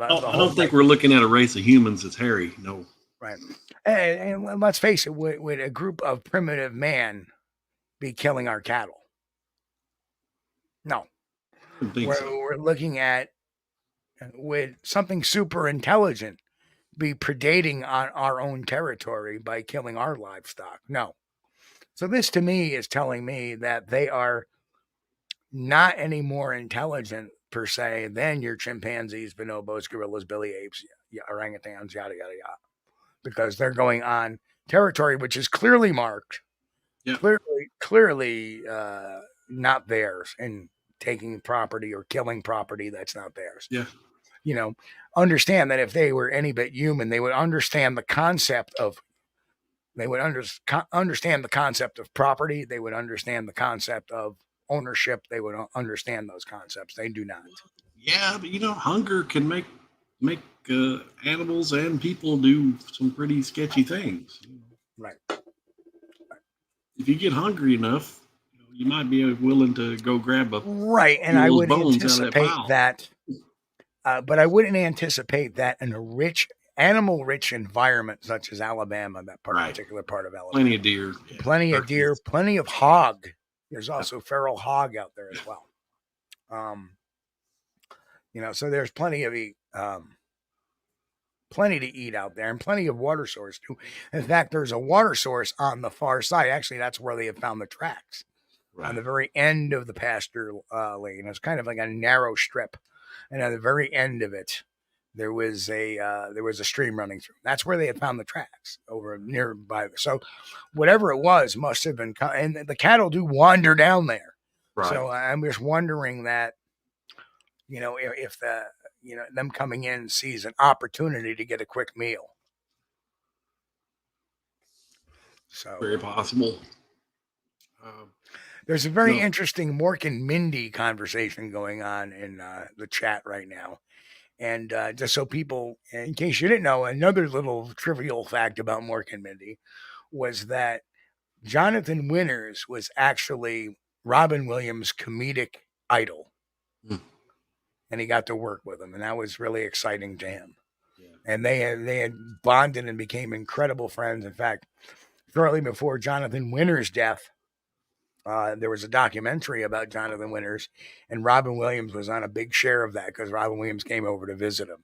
don't think we're looking at a race of humans that's hairy. No. Right. And let's face it, would a group of primitive man be killing our cattle? No. I don't think so. We're looking at, would something super intelligent be predating on our own territory by killing our livestock? No. So this to me is telling me that they are not any more intelligent per se than your chimpanzees, bonobos, gorillas, billy apes, orangutans, yada, yada, yada. Because they're going on territory which is clearly marked, clearly not theirs, and taking property or killing property that's not theirs. Yeah. Understand that if they were any bit human, they would understand the concept of understand the concept of property. They would understand the concept of ownership. They would understand those concepts. They do not. Yeah, but hunger can make animals and people do some pretty sketchy things. Right. If you get hungry enough, you might be willing to go grab a right. And I would anticipate that, but I wouldn't anticipate that in a animal-rich environment such as Alabama, particular part of Alabama. Plenty of deer. Yeah. Plenty of deer, plenty of hog. There's also feral hog out there as well. So there's plenty to eat out there, and plenty of water source too. In fact, there's a water source on the far side. Actually, that's where they have found the tracks. Right. On the very end of the pasture lane. It's kind of like a narrow strip, and at the very end of it, there was a stream running through. That's where they had found the tracks over nearby. So whatever it was must have been, and the cattle do wander down there. Right. So I'm just wondering that, if them coming in sees an opportunity to get a quick meal. So very possible. There's a very interesting Mork and Mindy conversation going on in the chat right now. And just so people, in case you didn't know, another little trivial fact about Mork and Mindy was that Jonathan Winters was actually Robin Williams' comedic idol. And he got to work with him, and that was really exciting to him. Yeah. And they had bonded and became incredible friends. In fact, shortly before Jonathan Winters' death, there was a documentary about Jonathan Winters, and Robin Williams was on a big share of that because Robin Williams came over to visit him.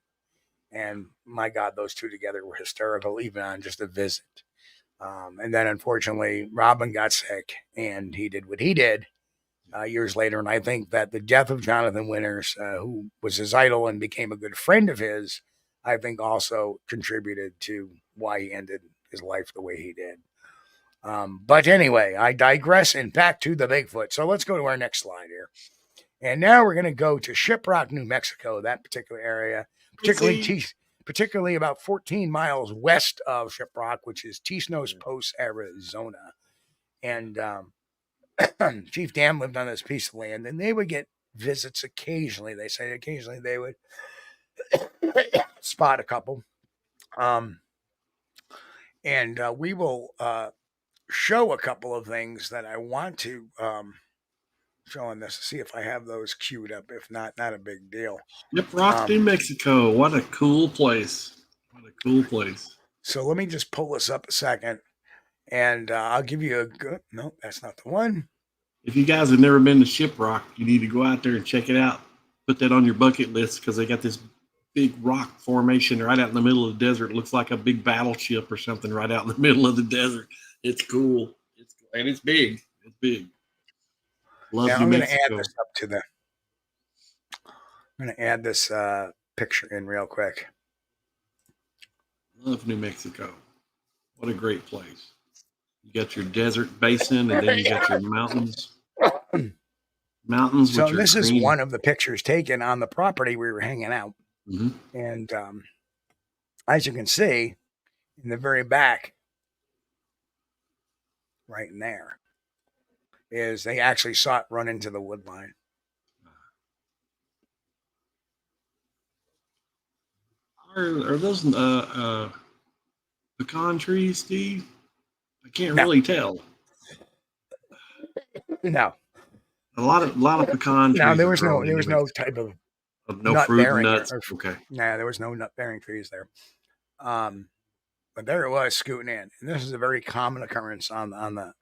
And my God, those two together were hysterical, even on just a visit. And then, unfortunately, Robin got sick, and he did what he did years later. And I think that the death of Jonathan Winters, who was his idol and became a good friend of his, I think also contributed to why he ended his life the way he did. But anyway, I digress, and back to the Bigfoot. So let's go to our next slide here. And now we're going to go to Shiprock, New Mexico, that particular area, particularly about 14 miles west of Shiprock, which is Tisnos Post, Arizona. And Chief Dam lived on this piece of land, and they would get visits occasionally. They say occasionally they would spot a couple. And we will show a couple of things that I want to show on this. See if I have those queued up. If not, not a big deal. Shiprock, New Mexico. What a cool place. What a cool place. So let me just pull this up a second, and I'll give you a good. No, that's not the one. If you guys have never been to Shiprock, you need to go out there and check it out. Put that on your bucket list because they got this big rock formation right out in the middle of the desert. It looks like a big battleship or something right out in the middle of the desert. It's cool. And it's big. It's big. Love now, New I'm going to Mexico. add this up to the. I'm going to add this picture in real quick. Love New Mexico. What a great place. You got your desert basin, and then you got your mountains. Mountains. So which this are is green. one of the pictures taken on the property we were hanging out. Mm-hmm. And as you can see, in the very back, right in there, is they actually saw it run into the wood line. Are those pecan trees, Steve? I can't really tell. No. A lot of pecan trees. No, there was no type of no nut fruit bearing nuts. or, okay. Nah, there was no nut bearing trees there. But there it was scooting in, and this is a very common occurrence on the.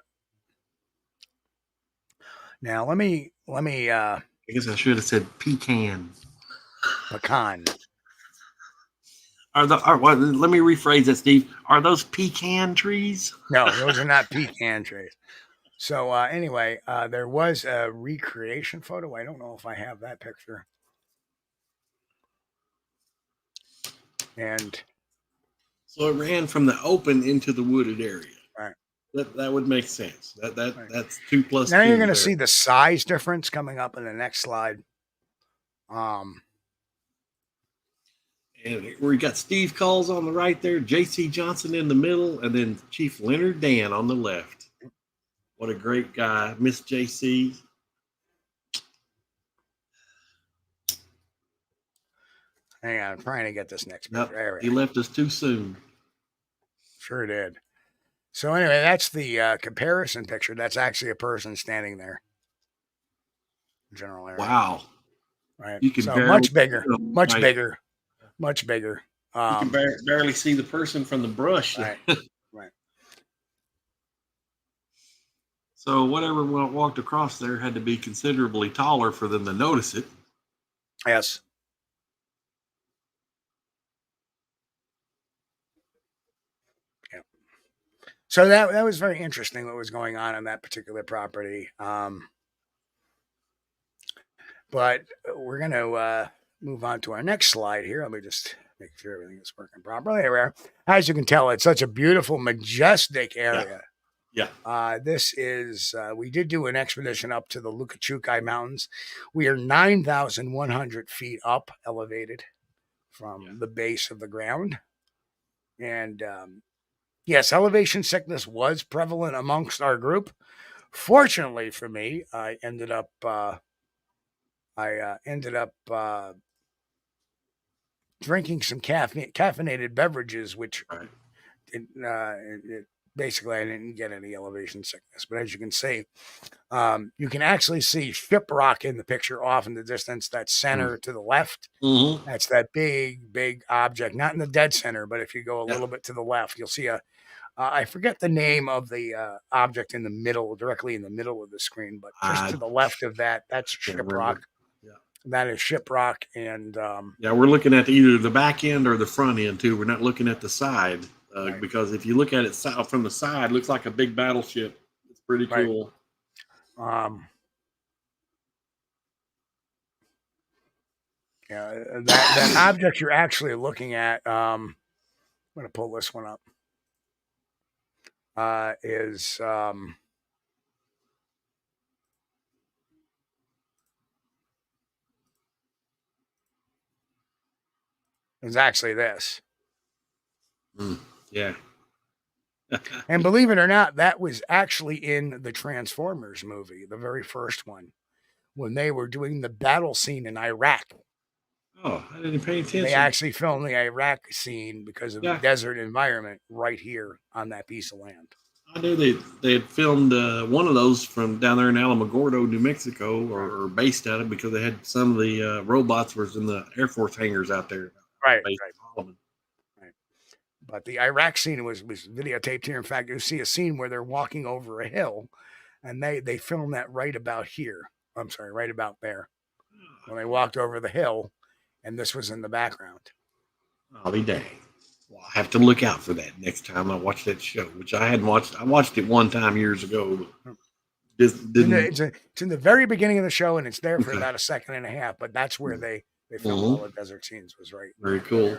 Now let me. I guess I should have said pecan. Pecan. Let me rephrase that, Steve. Are those pecan trees? No, those are not pecan trees. So anyway, there was a recreation photo. I don't know if I have that picture. And so it ran from the open into the wooded area. Right. That would make sense. That's 2 plus 2. Now you're going to see the size difference coming up in the next slide. And we got Steve Kulls on the right there, J.C. Johnson in the middle, and then Chief Leonard Dan on the left. What a great guy, Miss J.C. Hang on, I'm trying to get this next picture. Nope, he left us too soon. Sure did. So anyway, that's the comparison picture. That's actually a person standing there. General area. Wow. Right. You can so barely, much bigger. Much right. bigger. Much bigger. You can barely see the person from the brush. Right. Right. So whatever walked across there had to be considerably taller for them to notice it. Yes. Yeah. So that was very interesting what was going on that particular property. But we're going to move on to our next slide here. Let me just make sure everything is working properly. There we are. As you can tell, it's such a beautiful, majestic area. Yeah. This is, we did do an expedition up to the Lukachukai Mountains. We are 9,100 feet up, elevated from the base of the ground. And yes, elevation sickness was prevalent amongst our group. Fortunately for me, I ended up drinking some caffeinated beverages, which basically I didn't get any elevation sickness. But as you can see, you can actually see Shiprock in the picture off in the distance. That center to the left, that's that big object, not in the dead center, but if you go a little bit to the left, you'll see I forget the name of the object in the middle, directly in the middle of the screen, but just to the left of that, that's Shiprock. That is Shiprock, and we're looking at either the back end or the front end too. We're not looking at the side because if you look at it from the side, it looks like a big battleship. It's pretty cool. That object you're actually looking at. I'm going to pull this one up. is actually this. Yeah. And believe it or not, that was actually in the Transformers movie, the very first one, when they were doing the battle scene in Iraq. Oh, I didn't pay attention. They actually filmed the Iraq scene because of the desert environment right here on that piece of land. I knew they had filmed one of those from down there in Alamogordo, New Mexico, or based out of, because they had some of the robots was in the Air Force hangars out there. Right. But the Iraq scene was videotaped here. In fact, you see a scene where they're walking over a hill, and they filmed that right about here. I'm sorry, right about there. When they walked over the hill, and this was in the background. I'll be dang. Well, I have to look out for that next time I watch that show, which I hadn't watched. I watched it one time years ago. But it's in the very beginning of the show, and it's there for about a second and a half. But that's where they filmed all the desert scenes. Was right. Very cool.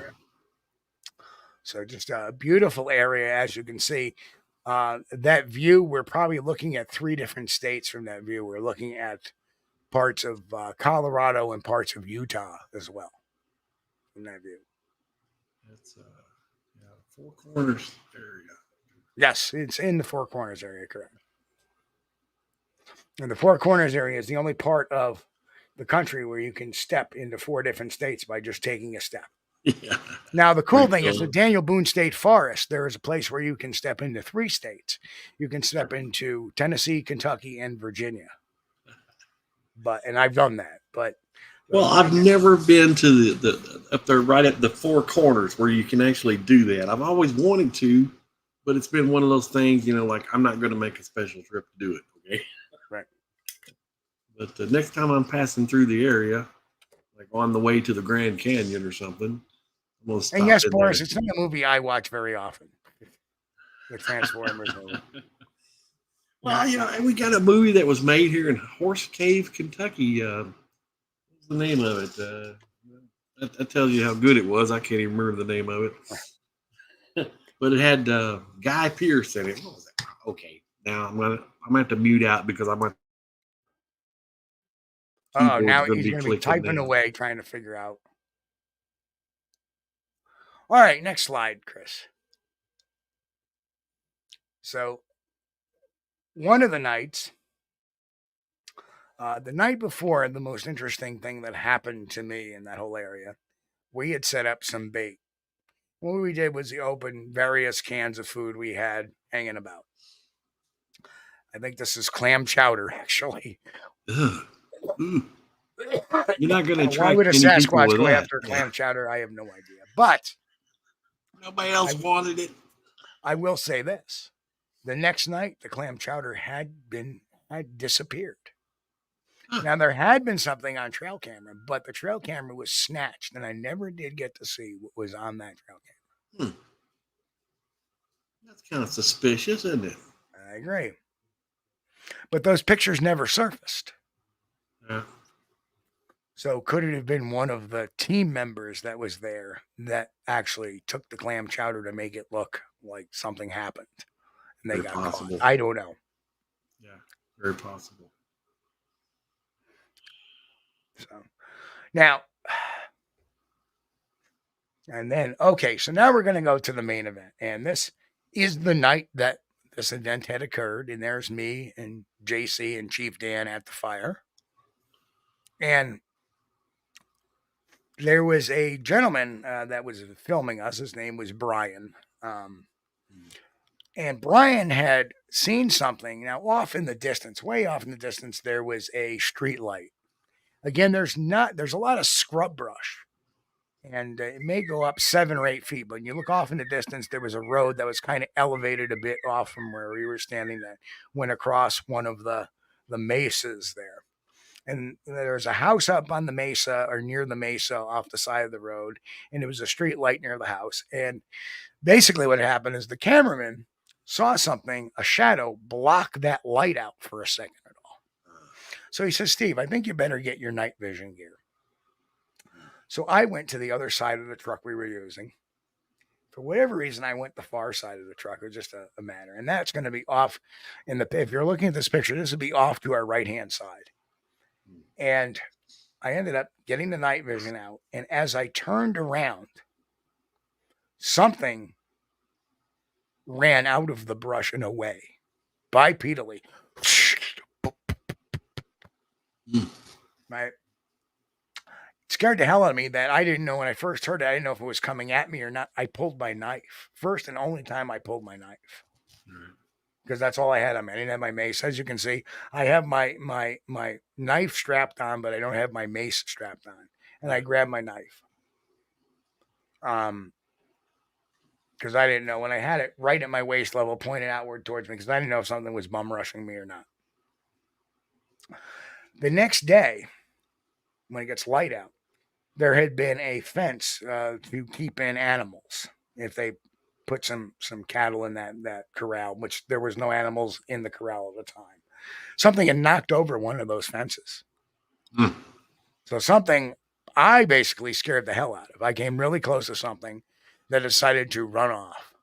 So just a beautiful area, as you can see. That view, we're probably looking at 3 different states from that view. We're looking at parts of Colorado and parts of Utah as well from that view. That's Four Corners area. Yes, it's in the Four Corners area, correct. And the Four Corners area is the only part of the country where you can step into 4 different states by just taking a step. Yeah. Now, the cool thing is the Daniel Boone State Forest, there is a place where you can step into 3 states. You can step into Tennessee, Kentucky, and Virginia. And I've done that. But well, I've never been to the up there right at the Four Corners where you can actually do that. I've always wanted to, but it's been one of those things, like I'm not going to make a special trip to do it. Okay. Right. But the next time I'm passing through the area, like on the way to the Grand Canyon or something, I'm going to stop. And yes, Boris, it's not a movie I watch very often. The Transformers movie. Well, we got a movie that was made here in Horse Cave, Kentucky. What's the name of it? That tells you how good it was. I can't even remember the name of it. But it had Guy Pearce in it. What was that? Okay, now I'm gonna have to mute out because I'm gonna. Oh, now he's gonna be typing away trying to figure out. All right, next slide, Chris. So, one of the nights, the night before, the most interesting thing that happened to me in that whole area, we had set up some bait. What we did was we opened various cans of food we had hanging about. I think this is clam chowder, actually. Ugh. You're not going to try. Why would a Sasquatch go after clam chowder? I have no idea. But nobody else wanted it. I will say this. The next night, the clam chowder had disappeared. Huh. Now, there had been something on trail camera, but the trail camera was snatched, and I never did get to see what was on that trail camera. That's kind of suspicious, isn't it? I agree. But those pictures never surfaced. Yeah. So could it have been one of the team members that was there that actually took the clam chowder to make it look like something happened? And they got caught. I don't know. Yeah, very possible. So now, and then, okay, so now we're going to go to the main event. And this is the night that this event had occurred. And there's me and JC and Chief Dan at the fire. And there was a gentleman that was filming us. His name was Brian. And Brian had seen something. Now, off in the distance, way off in the distance, there was a street light. Again, there's a lot of scrub brush. And it may go up 7 or 8 feet. But when you look off in the distance, there was a road that was kind of elevated a bit off from where we were standing that went across one of the mesas there. And there was a house up on the mesa or near the mesa off the side of the road. And it was a street light near the house. And basically what happened is the cameraman saw something, a shadow, block that light out for a second at all. So he says, Steve, I think you better get your night vision gear. So I went to the other side of the truck we were using. For whatever reason, I went the far side of the truck. It was just a matter. And that's going to be off if you're looking at this picture, this would be off to our right-hand side. And I ended up getting the night vision out. And as I turned around, something ran out of the brush and away bipedally. Right? It scared the hell out of me that I didn't know when I first heard it. I didn't know if it was coming at me or not. I pulled my knife. First and only time I pulled my knife. Because that's all I had on me. I didn't have my mace. As you can see, I have my knife strapped on, but I don't have my mace strapped on. And I grabbed my knife. Because I didn't know when I had it right at my waist level, pointed outward towards me, because I didn't know if something was bum rushing me or not. The next day, when it gets light out, there had been a fence to keep in animals if they put some cattle in that corral, which there was no animals in the corral at the time. Something had knocked over one of those fences. So something I basically scared the hell out of. I came really close to something that decided to run off.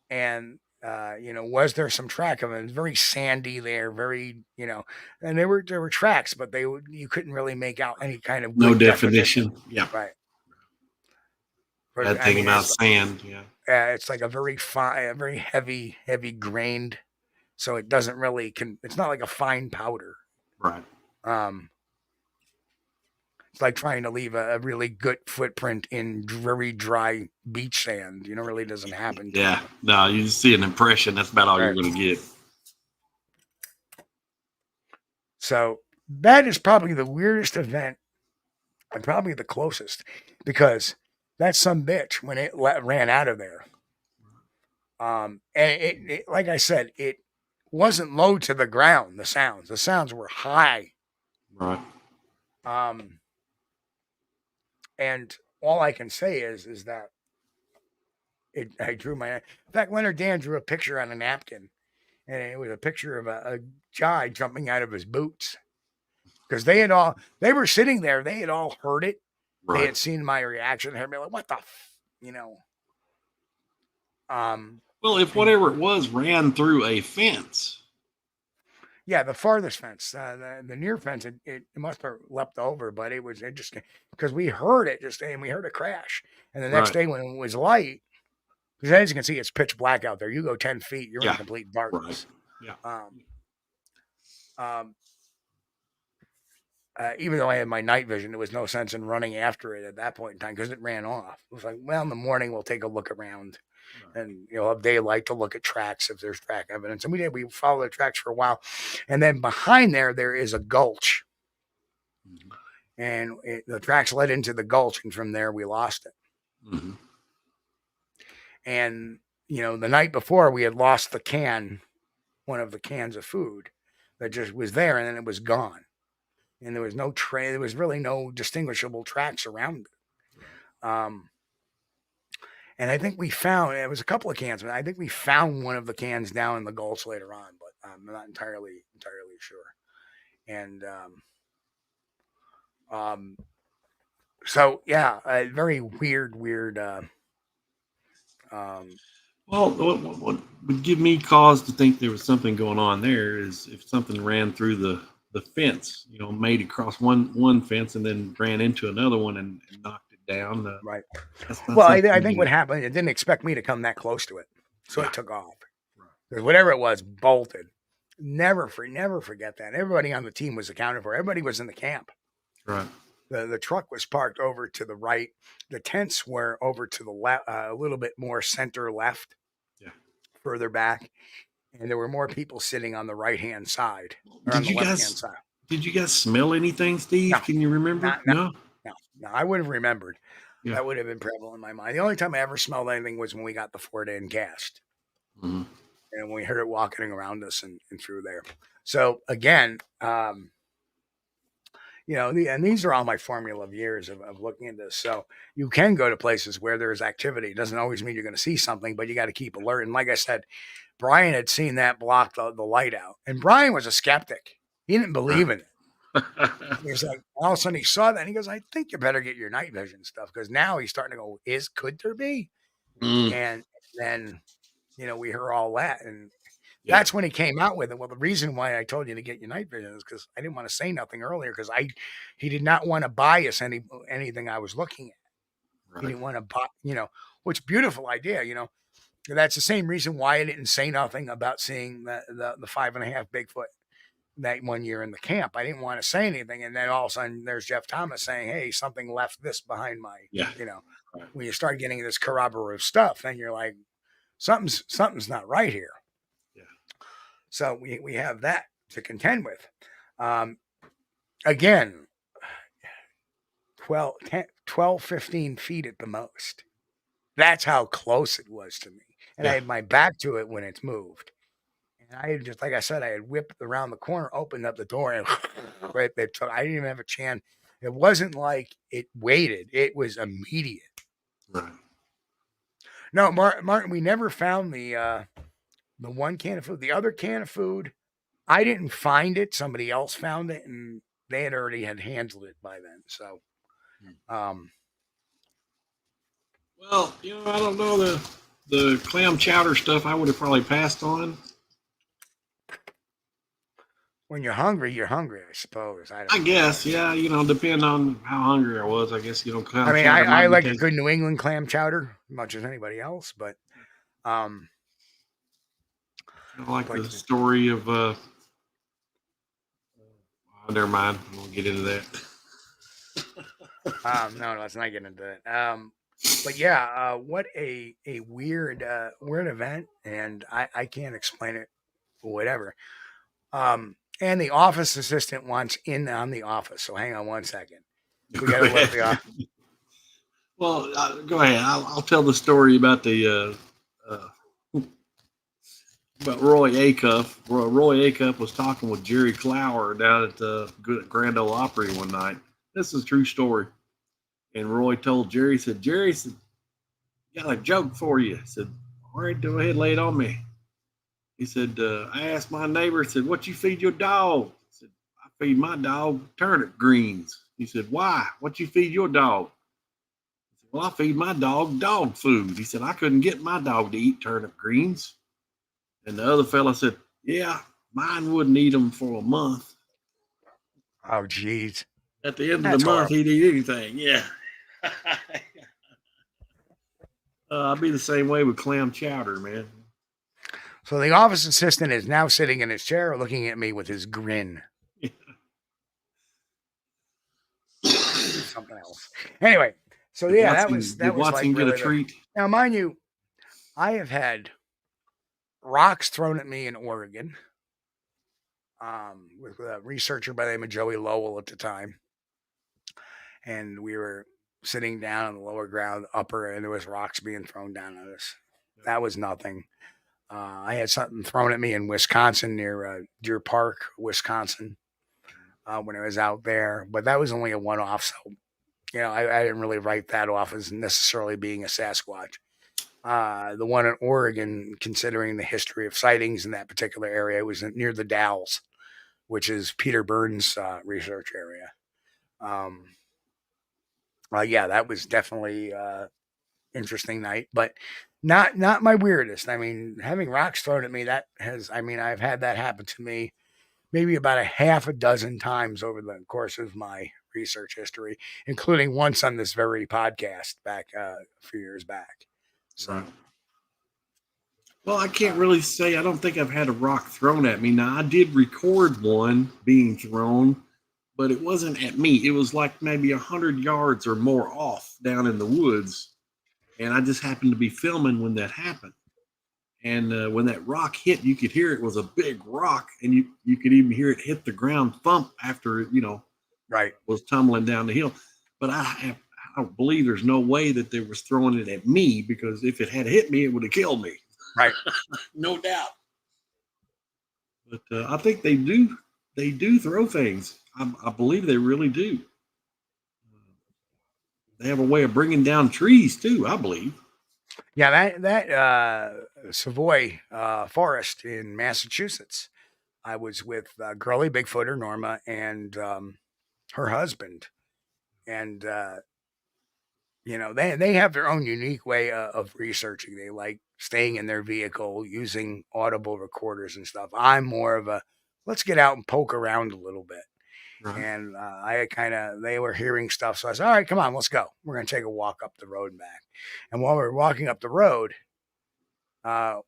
And, was there some track of it? It was very sandy there, very, and there were tracks, but you couldn't really make out any kind of no definition. Yeah. Right. Bad thing about sand. Yeah. It's like a very fine, very heavy grained. So it doesn't really, it's not like a fine powder. Right. It's like trying to leave a really good footprint in very dry beach sand. Really doesn't happen. Yeah. No, you just see an impression. That's about all you're going to get. So that is probably the weirdest event and probably the closest, because that sumbitch, when it ran out of there, and it like I said, it wasn't low to the ground. The sounds were high. Right. And all I can say is that I drew in fact, Leonard Dan drew a picture on a napkin, and it was a picture of a guy jumping out of his boots, because they were sitting there. They had all heard it. Right. They had seen my reaction. They'd be like, what the, well, if whatever it was ran through a fence. Yeah, the farthest fence, the near fence, it must have leapt over, but it was interesting because we heard it and we heard a crash. And the next day when it was light, because as you can see, it's pitch black out there. You go 10 feet, you're in complete darkness. Right. Yeah. Even though I had my night vision, there was no sense in running after it at that point in time because it ran off. It was like, well, in the morning we'll take a look around. And have daylight to look at tracks if there's track evidence. And we did. We followed the tracks for a while, and then behind there is a gulch, and the tracks led into the gulch, and from there we lost it. And the night before we had lost one of the cans of food that just was there, and then it was gone, and there was no trail. There was really no distinguishable tracks around it. And I think it was a couple of cans, but I think we found one of the cans down in the gulch later on, but I'm not entirely sure. And so yeah, a very weird. Well, what would give me cause to think there was something going on there is if something ran through the fence, made it across one fence and then ran into another one and knocked down. Right. Well, I think what happened, it didn't expect me to come that close to it, so it took off. Because whatever it was, bolted. Never forget that. Everybody on the team was accounted for. Everybody was in the camp. Right. The truck was parked over to the right. The tents were over to the left, a little bit more center left. Yeah. Further back, and there were more people sitting on the right hand side or on the left hand side. Did you guys smell anything, Steve? No. Can you remember? No, I would have remembered. Yeah. That would have been prevalent in my mind. The only time I ever smelled anything was when we got the Ford-N cast. And we heard it walking around us and through there. So again, and these are all my formula of years of looking at this. So you can go to places where there's activity. It doesn't always mean you're going to see something, but you got to keep alert. And like I said, Brian had seen that block the light out. And Brian was a skeptic. He didn't believe in it. He was like, all of a sudden he saw that and he goes, I think you better get your night vision stuff, because now he's starting to go, could there be? And then, we heard all that. And that's when he came out with it. Well, the reason why I told you to get your night vision is because I didn't want to say nothing earlier, because he did not want to buy us anything I was looking at. He didn't want to, which beautiful idea, That's the same reason why I didn't say nothing about seeing the 5.5 Bigfoot that one year in the camp. I didn't want to say anything. And then all of a sudden there's Jeff Thomas saying, hey, something left this behind my, Right. when you start getting this corroborative stuff, then you're like, something's not right here. Yeah. So we have that to contend with. Again, 12, 15 feet at the most. That's how close it was to me. And I had my back to it when it's moved. And I just, like I said, I had whipped around the corner, opened up the door, and I didn't even have a chance. It wasn't like it waited. It was immediate. Right. No, Martin, we never found the one can of food. The other can of food, I didn't find it. Somebody else found it, and they had already handled it by then. So, well, I don't know the clam chowder stuff. I would have probably passed on. When you're hungry, I suppose. I guess, yeah. Depending on how hungry I was, I guess. Clam chowder I like a good New England clam chowder as much as anybody else, but I like the story of. Never mind. I won't get into that. No, let's not get into that. But yeah, what a weird event, and I can't explain it, whatever. And the office assistant wants in on the office, so hang on one second. We got to let the office. Well, go ahead. I'll tell the story about about Roy Acuff. Roy Acuff was talking with Jerry Clower down at the Grand Ole Opry one night. This is a true story. And Roy told Jerry, Jerry said, got a joke for you. He said, all right, go ahead, lay it on me. He said, I asked my neighbor, said, what you feed your dog? I said, I feed my dog turnip greens. He said, why? What you feed your dog? I said, well, I feed my dog dog food. He said, I couldn't get my dog to eat turnip greens. And the other fella said, yeah, mine wouldn't eat them for a month. Oh, geez. At the end of the month, he'd eat anything. Yeah. I'll be the same way with clam chowder, man. So the office assistant is now sitting in his chair looking at me with his grin. Yeah. Something else. Anyway, so yeah, that was Watson like get a treat. Now, mind you, I have had rocks thrown at me in Oregon with a researcher by the name of Joey Lowell at the time. And we were sitting down on the lower ground, upper, and there was rocks being thrown down on us. That was nothing. I had something thrown at me in Wisconsin near Deer Park, Wisconsin, when I was out there. But that was only a one-off, so I didn't really write that off as necessarily being a Sasquatch. The one in Oregon, considering the history of sightings in that particular area, was near the Dalles, which is Peter Burns' research area. Yeah, that was definitely interesting night, but not my weirdest. I mean, having rocks thrown at me, I've had that happen to me maybe about a half a dozen times over the course of my research history, including once on this very podcast back a few years back. So, right. Well, I can't really say. I don't think I've had a rock thrown at me. Now, I did record one being thrown, but it wasn't at me. It was like maybe 100 yards or more off down in the woods. And I just happened to be filming when that happened. And when that rock hit, you could hear it was a big rock, and you could even hear it hit the ground thump after it, right, was tumbling down the hill. But I believe there's no way that they was throwing it at me, because if it had hit me, it would have killed me. Right. No doubt. But I think they do throw things. I believe they really do. They have a way of bringing down trees too, I believe. Yeah, that Savoy Forest in Massachusetts. I was with girly Bigfooter Norma and her husband, and they have their own unique way of researching. They like staying in their vehicle, using audible recorders and stuff. I'm more of a let's get out and poke around a little bit. Right. And they were hearing stuff. So I said, all right, come on, let's go. We're going to take a walk up the road and back. And while we were walking up the road,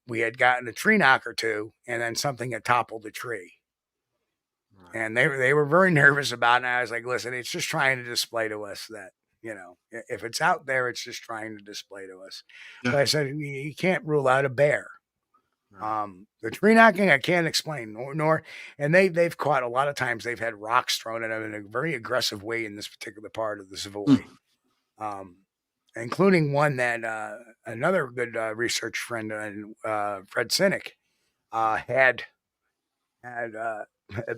we had gotten a tree knock or two, and then something had toppled the tree. Right. And they were very nervous about it. And I was like, listen, it's just trying to display to us that, if it's out there, it's just trying to display to us. Yeah. But I said, you can't rule out a bear. Right. The tree knocking, I can't explain, and they've caught a lot of times. They've had rocks thrown at them in a very aggressive way in this particular part of the Savoy, including one that another good research friend, Fred Sinek, had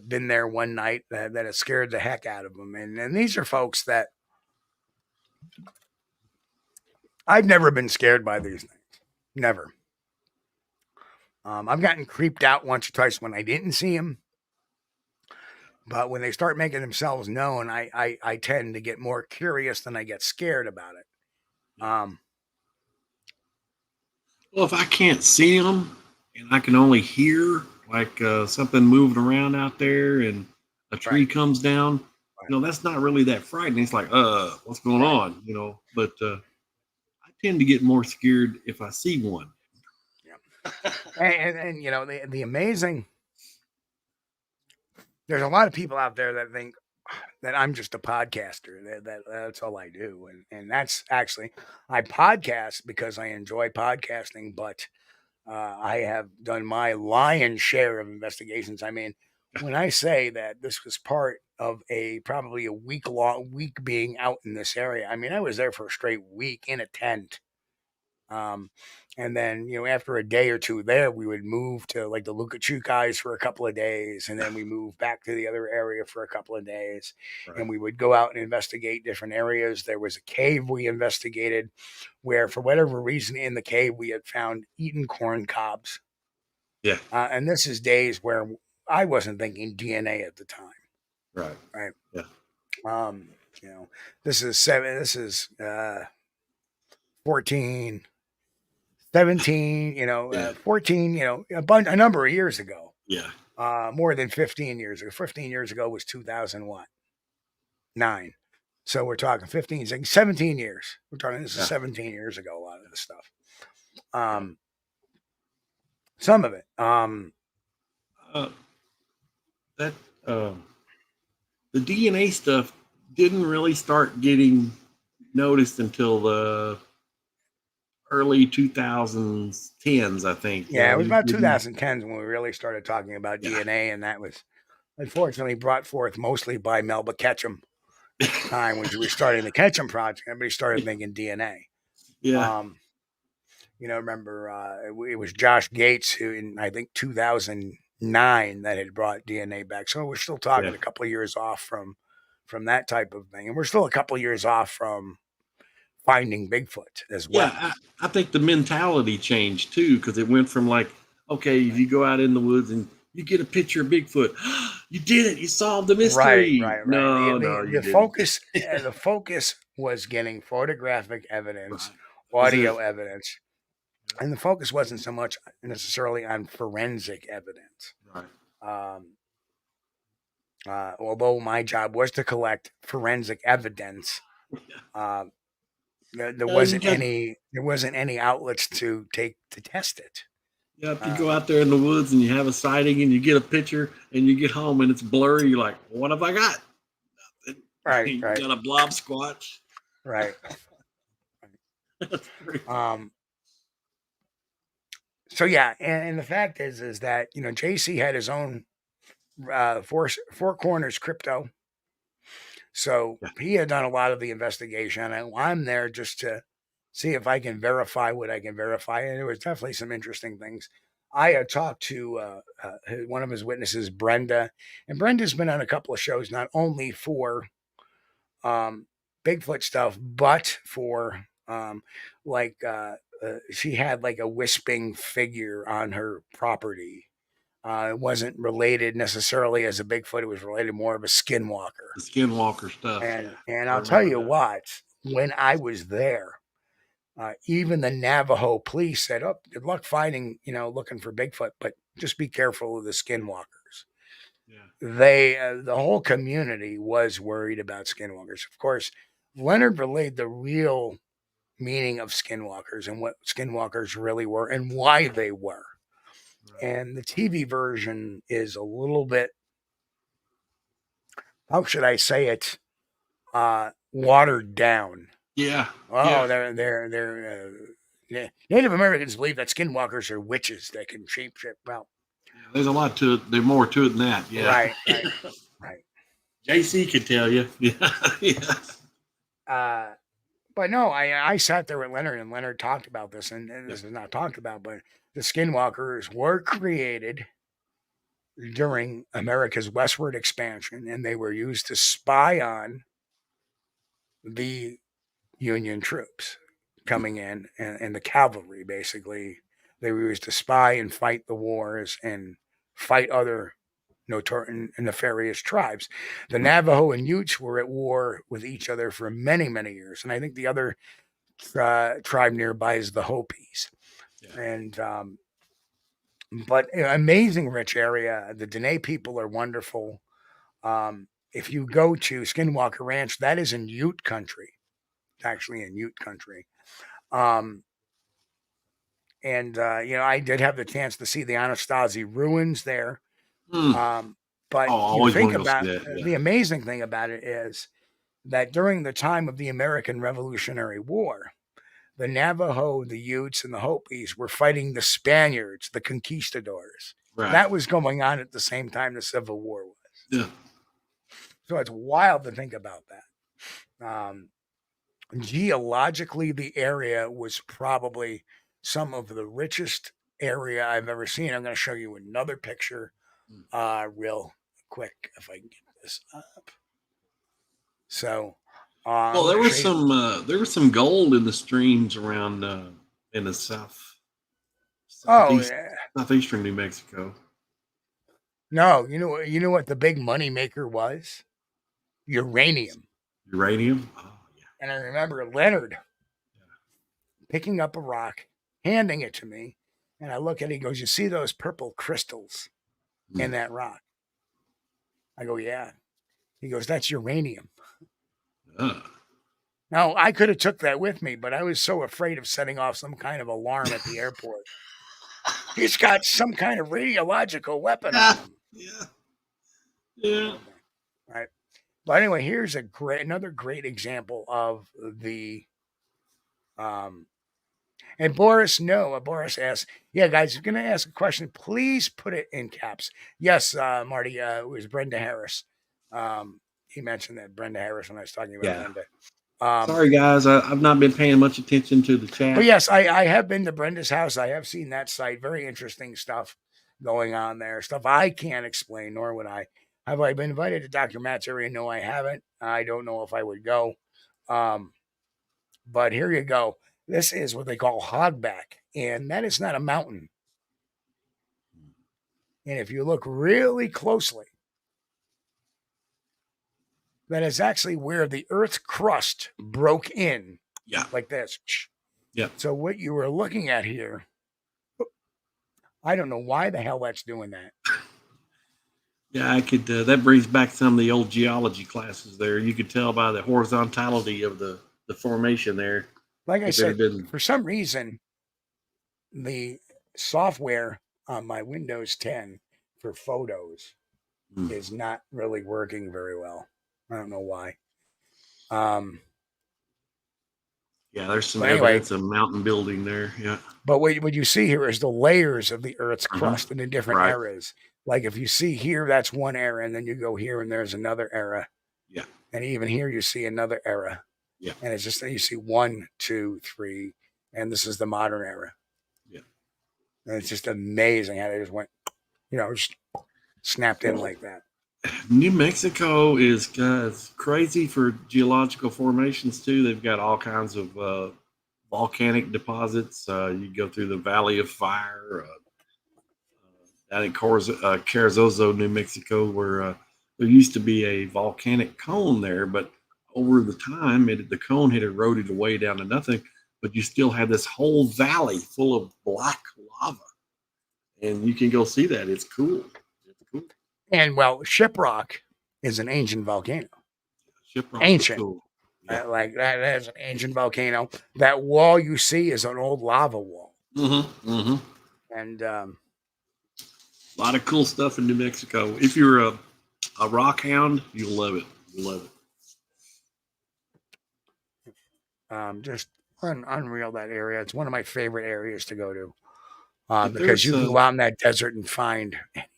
been there one night that had scared the heck out of him. And these are folks that I've never been scared by these things, never. I've gotten creeped out once or twice when I didn't see them. But when they start making themselves known, I tend to get more curious than I get scared about it. Well, if I can't see them and I can only hear like something moving around out there and a tree comes down, that's not really that frightening. It's like, what's going on? But I tend to get more scared if I see one. And the amazing, there's a lot of people out there that think that I'm just a podcaster, that's all I do. And that's actually, I podcast because I enjoy podcasting, but I have done my lion's share of investigations. I mean, when I say that this was part of probably a week being out in this area, I mean, I was there for a straight week in a tent. And then, after a day or two there, we would move to like the Lukachuk guys for a couple of days. And then we moved back to the other area for a couple of days. Right. And we would go out and investigate different areas. There was a cave we investigated where, for whatever reason, in the cave, we had found eaten corn cobs. Yeah. And this is days where I wasn't thinking DNA at the time. Right. Right. Yeah. This is 14, 17, 14, a number of years ago. Yeah. More than 15 years ago. 15 years ago was 2009. So we're talking 17 years. We're talking, this is 17 years ago, a lot of this stuff. Some of it. The DNA stuff didn't really start getting noticed until the early 2010s, I think. Yeah, it was about 2010s when we really started talking about DNA, and that was unfortunately brought forth mostly by Melba Ketchum at the time when we were starting the Ketchum Project. Everybody started making DNA. Yeah. Remember, it was Josh Gates who, in I think 2009, that had brought DNA back. So we're still talking a couple of years off from that type of thing, and we're still a couple of years off from finding Bigfoot as well. Yeah, I think the mentality changed too, because it went from like, okay, if you go out in the woods and you get a picture of Bigfoot, you did it, you solved the mystery. Right. No, the focus, the focus was getting photographic evidence, audio evidence, and the focus wasn't so much necessarily on forensic evidence. Right. Although my job was to collect forensic evidence. There wasn't any outlets to test it. Yeah, if you go out there in the woods and you have a sighting and you get a picture and you get home and it's blurry, you're like, what have I got? Right. You got a blob squatch. Right. So yeah, and the fact is that JC had his own Four Corners Crypto. So he had done a lot of the investigation, and I'm there just to see if I can verify what I can verify. And there was definitely some interesting things. I had talked to one of his witnesses, Brenda, and Brenda's been on a couple of shows, not only for Bigfoot stuff, but for she had like a wisping figure on her property. It wasn't related necessarily as a Bigfoot. It was related more of a Skinwalker. The Skinwalker stuff. And I'll tell you what, when I was there, even the Navajo police said, "Oh, good luck looking for Bigfoot, but just be careful of the Skinwalkers." Yeah. the whole community was worried about skinwalkers. Of course, Leonard relayed the real meaning of skinwalkers and what skinwalkers really were and why they were. And the TV version is a little bit, how should I say it, watered down. Yeah. Oh, yeah. Native Americans believe that skinwalkers are witches that can shapeshift. Well, There's a lot to it. There's more to it than that. Yeah. right. JC could tell you. Yeah. But no, I sat there with Leonard, and Leonard talked about this, and this is not talked about, but the skinwalkers were created during America's westward expansion, and they were used to spy on the Union troops coming in, and the cavalry, basically. They were used to spy and fight the wars and fight other nefarious tribes. The Navajo and Utes were at war with each other for many, many years. And I think the other tribe nearby is the Hopis. Yeah. And, but amazing rich area. The Dene people are wonderful. If you go to Skinwalker Ranch, that is in Ute country. It's actually in Ute country. I did have the chance to see the Anasazi ruins there. But you think about the amazing thing about it is that during the time of the American Revolutionary War, the Navajo, the Utes, and the Hopis were fighting the Spaniards, the conquistadors. Right. That was going on at the same time the Civil War was. Yeah. So it's wild to think about that. Geologically, the area was probably some of the richest area I've ever seen. I'm going to show you another picture real quick if I can get this up. So, well, there was some gold in the streams around in the southeastern New Mexico. No, you know what the big money maker was? Uranium. Uranium? Oh, yeah. And I remember Leonard picking up a rock, handing it to me, and I look at it, he goes, "You see those purple crystals in that rock?" I go, "Yeah." He goes, "That's uranium." Now, I could have took that with me, but I was so afraid of setting off some kind of alarm at the airport. He's got some kind of radiological weapon on him. Yeah. Right. But anyway, here's another great example of the and Boris asks, "Yeah, guys, you're going to ask a question. Please put it in caps." Yes, Marty, it was Brenda Harris. He mentioned that Brenda Harris when I was talking about Brenda. Sorry, guys, I've not been paying much attention to the chat. But yes, I have been to Brenda's house. I have seen that site. Very interesting stuff going on there. Stuff I can't explain, nor would I. Have I been invited to Dr. Matt's area? No, I haven't. I don't know if I would go. But here you go. This is what they call hogback, and that is not a mountain. And if you look really closely, that is actually where the Earth's crust broke in. Yeah. Like this. Yeah. So what you were looking at here, I don't know why the hell that's doing that. Yeah, I could. That brings back some of the old geology classes there. You could tell by the horizontality of the formation there. Like I said, for some reason, the software on my Windows 10 for photos is not really working very well. I don't know why. Yeah, there's some evidence of mountain building there. Yeah. But what you see here is the layers of the Earth's crust in the different eras. Like if you see here, that's one era, and then you go here and there's another era. Yeah. And even here you see another era. Yeah. And it's just that you see 1, 2, 3, and this is the modern era. Yeah. And it's just amazing how they just went, just snapped in like that. New Mexico is crazy for geological formations too. They've got all kinds of volcanic deposits. You go through the Valley of Fire, down in Carrizozo, New Mexico, where there used to be a volcanic cone there, but over the time, the cone had eroded away down to nothing, but you still have this whole valley full of black lava. And you can go see that. It's cool. And well, Shiprock is an ancient volcano. Shiprock. Ancient. Cool. Yeah. Like that is an ancient volcano. That wall you see is an old lava wall. Mm-hmm. Mm-hmm. And A lot of cool stuff in New Mexico. If you're a rock hound, you'll love it. You'll love it. just unreal, that area. It's one of my favorite areas to go to. Because there's, you can go out in that desert and find anything.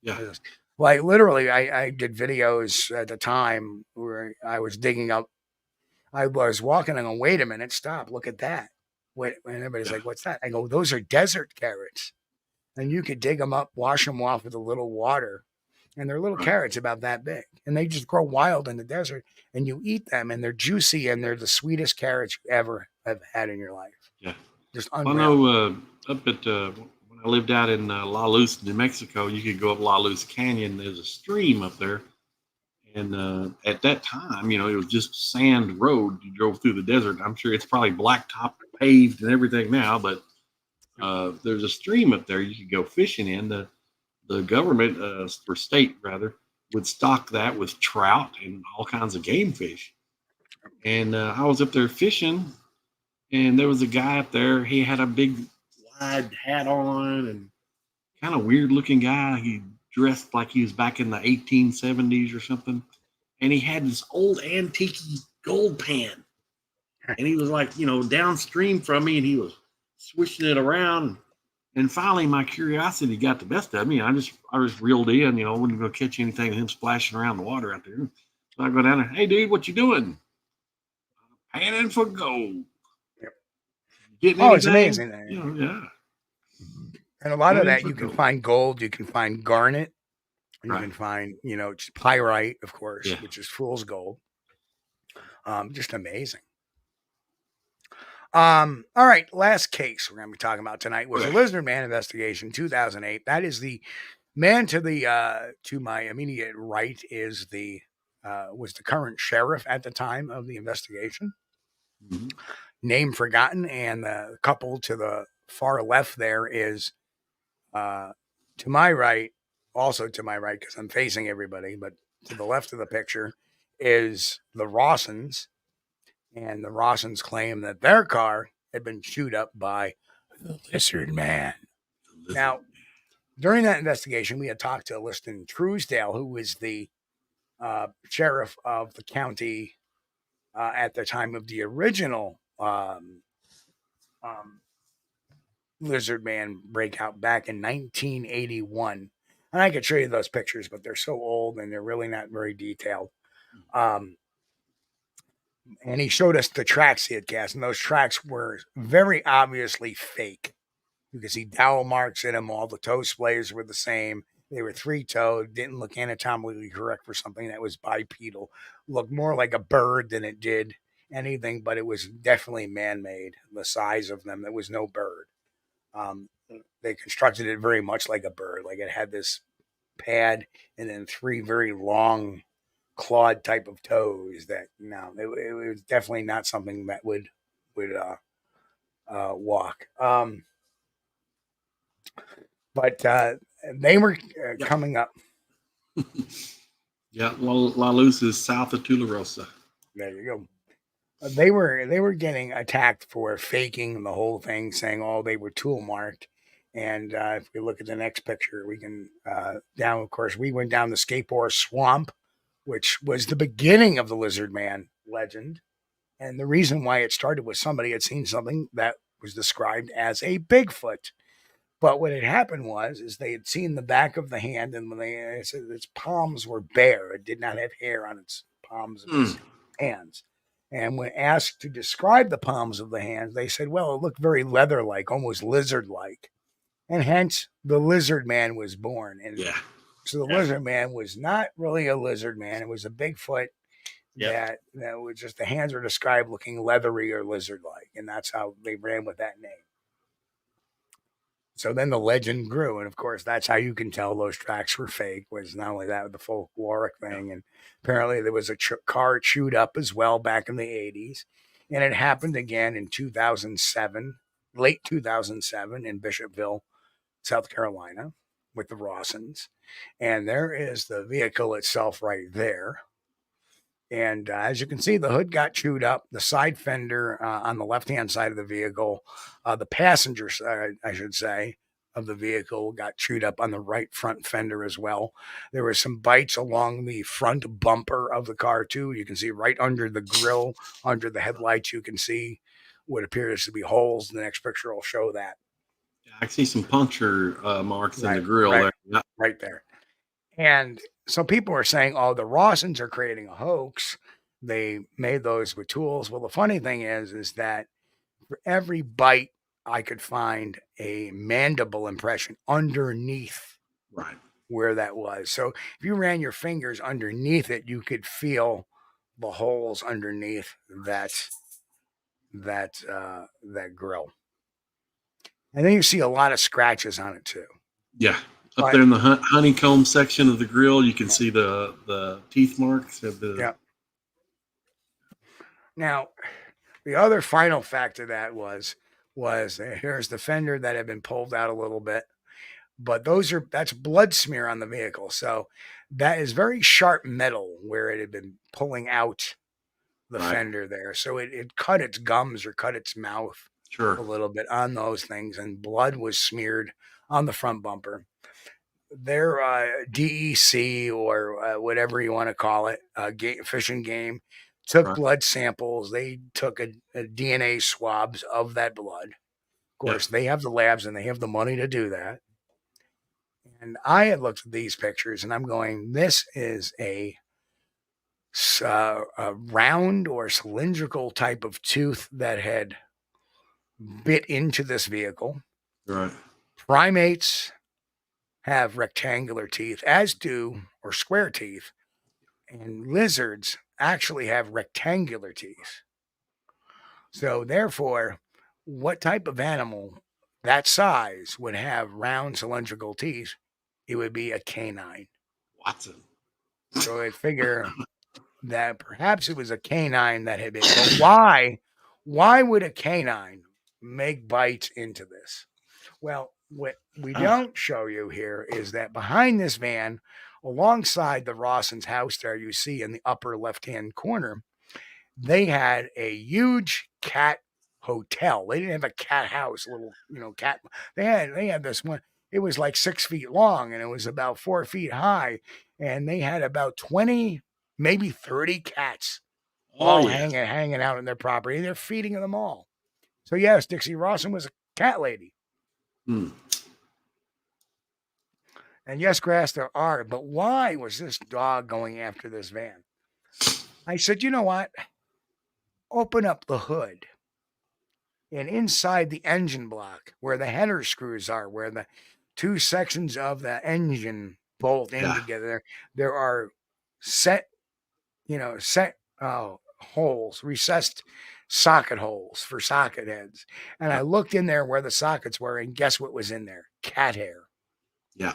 Yeah. Like literally, I did videos at the time where I was digging up. I was walking and I go, wait a minute, stop, look at that. Wait, and everybody's like, what's that? I go, those are desert carrots. And you could dig them up, wash them off with a little water. And they're little carrots about that big. And they just grow wild in the desert. And you eat them and they're juicy and they're the sweetest carrots you ever have had in your life. Yeah. Just unreal. unreal. I know up at when I lived out in La Luz, New Mexico, you could go up La Luz Canyon. There's a stream up there. And at that time, it was just sand road. You drove through the desert. I'm sure it's probably blacktop paved and everything now, but there's a stream up there you could go fishing in. The government, or state rather, would stock that with trout and all kinds of game fish. And I was up there fishing, and there was a guy up there. He had a big wide hat on and kind of weird looking guy. He dressed like he was back in the 1870s or something. And he had this old antique gold pan. And he was like, downstream from me, and he was swishing it around. And finally, my curiosity got the best of me. I just reeled in, wasn't going to catch anything with him splashing around the water out there. So I go down there, hey, dude, what you doing? Panning for gold. Yep. Getting it's anything? amazing. Yeah. And a lot of that, you can find gold, you can find garnet, you can find, just pyrite, of course, which is fool's gold. Just amazing. All right, last case we're going to be talking about tonight was a Lizard Man investigation, 2008. That is the man to my immediate right is was the current sheriff at the time of the investigation. Mm-hmm. Name forgotten, and the couple to the far left there is to my right, also to my right because I'm facing everybody, but to the left of the picture is the Rawsons. And the Rawsons claim that their car had been chewed up by the Lizard Man. Now, during that investigation, we had talked to Liston Truesdale, who was the sheriff of the county at the time of the original Lizard Man breakout back in 1981. And I could show you those pictures, but they're so old and they're really not very detailed. And he showed us the tracks he had cast, and those tracks were very obviously fake. You could see dowel marks in them. All the toe splays were the same. They were three-toed, didn't look anatomically correct for something that was bipedal. Looked more like a bird than it did anything, but it was definitely man-made, the size of them. There was no bird. They constructed it very much like a bird. Like it had this pad and then three very long clawed type of toes that it was definitely not something that would walk. But they were coming up. Yeah, La Luz is south of Tularosa. There you go. They were getting attacked for faking the whole thing, saying, "Oh, they were tool marked." And if we look at the next picture, we can down. Of course, we went down the Skateboard Swamp, which was the beginning of the Lizard Man legend. And the reason why it started was somebody had seen something that was described as a Bigfoot. But what had happened is they had seen the back of the hand, and when they said its palms were bare, it did not have hair on its palms of its hands. And when asked to describe the palms of the hands, they said, well, it looked very leather-like, almost lizard-like. And hence, the Lizard Man was born. And so the Lizard Man was not really a lizard man. It was a Bigfoot that was just the hands were described looking leathery or lizard-like. And that's how they ran with that name. So then the legend grew. And, of course, that's how you can tell those tracks were fake, was not only that, but the folkloric thing. And apparently there was a car chewed up as well back in the 80s. And it happened again in 2007, late 2007 in Bishopville, South Carolina. with the Rawsons. And there is the vehicle itself right there. And as you can see, the hood got chewed up. The side fender on the left-hand side of the vehicle, the passenger side, I should say, of the vehicle got chewed up on the right front fender as well. There were some bites along the front bumper of the car too. You can see right under the grill, under the headlights, you can see what appears to be holes. The next picture will show that. I see some puncture marks in the grill there. Yep. Right there. And so people are saying, oh, the Rawsons are creating a hoax. They made those with tools. Well, the funny thing is that for every bite, I could find a mandible impression underneath where that was. So if you ran your fingers underneath it, you could feel the holes underneath that grill. And then you see a lot of scratches on it too. Yeah. Up there in the honeycomb section of the grill, you can see the teeth marks of the. Yeah. Now, the other final fact of that was here's the fender that had been pulled out a little bit, but that's blood smear on the vehicle. So that is very sharp metal where it had been pulling out the fender there. So it cut its gums or cut its mouth a little bit on those things, and blood was smeared on the front bumper. Their DEC or whatever you want to call it, Fish and Game, took blood samples. They took a DNA swabs of that blood. Of course, they have the labs and they have the money to do that. And I had looked at these pictures and I'm going, this is a round or cylindrical type of tooth that had bit into this vehicle. Right. Primates have rectangular teeth, as do, or square teeth, and lizards actually have rectangular teeth. So therefore, what type of animal that size would have round cylindrical teeth? It would be a canine. Watson. So I figure that perhaps it was a canine that had been. But why would a canine make bites into this? Well, what we don't show you here is that behind this van, alongside the Rawson's house there, you see in the upper left-hand corner, they had a huge cat hotel. They didn't have a cat house, little, cat. They had this one. It was like 6 feet long and it was about 4 feet high. And they had about 20, maybe 30 cats hanging out in their property. They're feeding them all. So yes, Dixie Rawson was a cat lady. And yes, grass there are, but why was this dog going after this van? I said, you know what? Open up the hood. And inside the engine block, where the header screws are, where the two sections of the engine bolt in together, there are set holes, recessed socket holes for socket heads. And I looked in there where the sockets were, and guess what was in there? Cat hair. Yeah.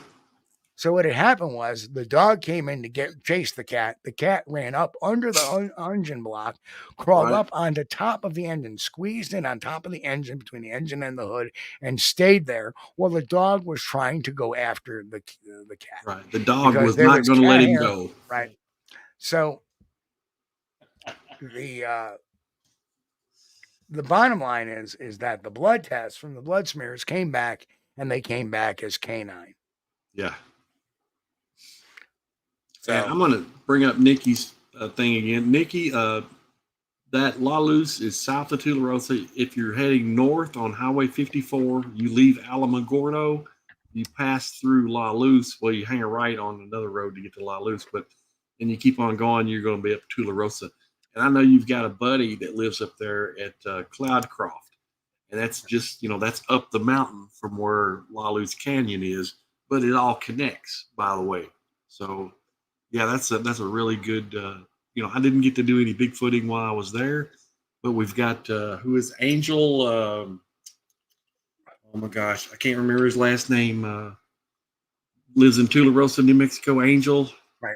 So what had happened was the dog came in to chase the cat. The cat ran up under the engine block, crawled up onto top of the engine, squeezed in on top of the engine, between the engine and the hood, and stayed there while the dog was trying to go after the cat. Right. The dog was not going to let him go. Right. So the bottom line is that the blood tests from the blood smears came back, and they came back as canine. Yeah. So I'm going to bring up Nikki's thing again. Nikki, that La Luz is south of Tularosa. If you're heading north on Highway 54, you leave Alamogordo, you pass through La Luz. Well, you hang a right on another road to get to La Luz, but then you keep on going, you're going to be up Tularosa. And I know you've got a buddy that lives up there at Cloudcroft. And that's just, that's up the mountain from where La Luz Canyon is, but it all connects, by the way. So, yeah, that's a really good, I didn't get to do any Bigfooting while I was there, but we've got, who is Angel? Oh my gosh, I can't remember his last name. Lives in Tularosa, New Mexico. Angel. Right.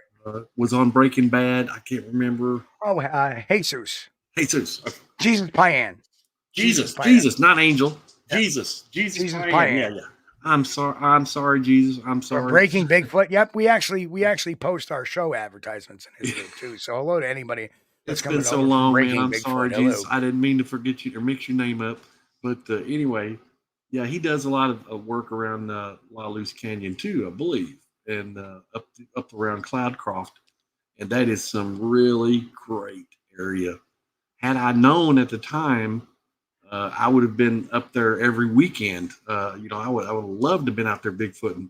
Was on Breaking Bad. I can't remember. Oh, Jesus. Jesus. Okay. Jesus Payan. Jesus, not Angel. Yeah. Jesus Payan. Yeah. I'm sorry, Jesus. I'm For sorry. Breaking Bigfoot. Yep, we actually post our show advertisements in his group too. So hello to anybody that's It's coming been so over from long, man. Breaking I'm Bigfoot. sorry, Hello. Jesus. I didn't mean to forget you or mix your name up. But anyway, yeah, he does a lot of work around La Luz Canyon too, I believe, and up around Cloudcroft, and that is some really great area. Had I known at the time, I would have been up there every weekend. I would have loved to have been out there Bigfooting,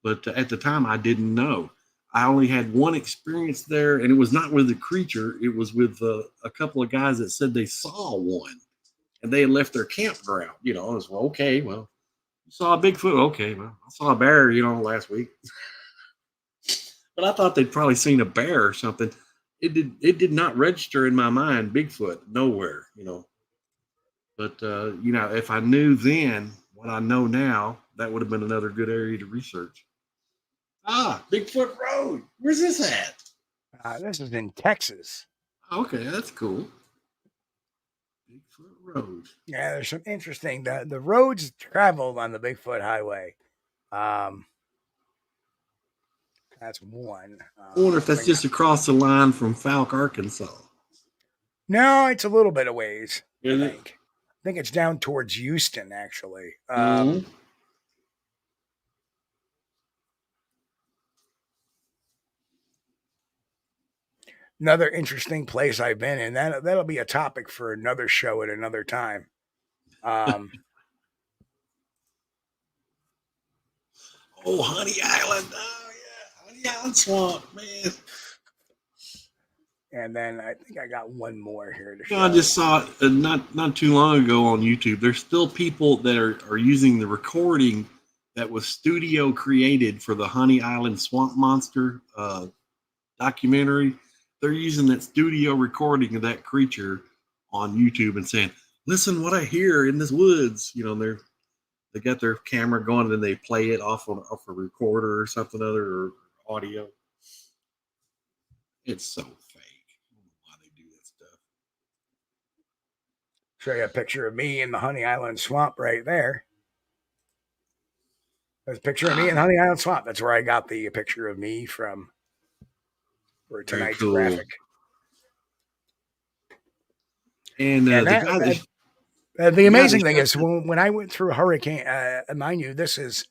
but at the time I didn't know. I only had one experience there, and it was not with a creature. It was with a couple of guys that said they saw one, and they had left their campground. I was okay. Well, you saw a Bigfoot. Okay, well, I saw a bear. Last week, but I thought they'd probably seen a bear or something. It did not register in my mind. Bigfoot nowhere. But if I knew then what I know now, that would have been another good area to research. Bigfoot Road. Where's this at? This is in Texas. Okay, that's cool. Bigfoot Road. Yeah, there's some interesting. The roads traveled on the Bigfoot Highway. That's one. I wonder if that's just across the line from Falk, Arkansas. No, it's a little bit of ways. Is I it? think. I think it's down towards Houston, actually. Another interesting place I've been in. That'll be a topic for another show at another time. Oh, Honey Island. Oh, yeah. Honey Island Swamp, man. And then I think I got one more here to show. I just saw it not too long ago on YouTube. There's still people that are using the recording that was studio created for the Honey Island Swamp Monster documentary. They're using that studio recording of that creature on YouTube and saying, "Listen, what I hear in this woods." They got their camera going and then they play it off a recorder or something other or audio. It's so fake. I don't know why they do that stuff. Show you a picture of me in the Honey Island Swamp right there. There's a picture of me in Honey Island Swamp. That's where I got the picture of me from for tonight's graphic. And the amazing thing is when I went through a hurricane, mind you, this is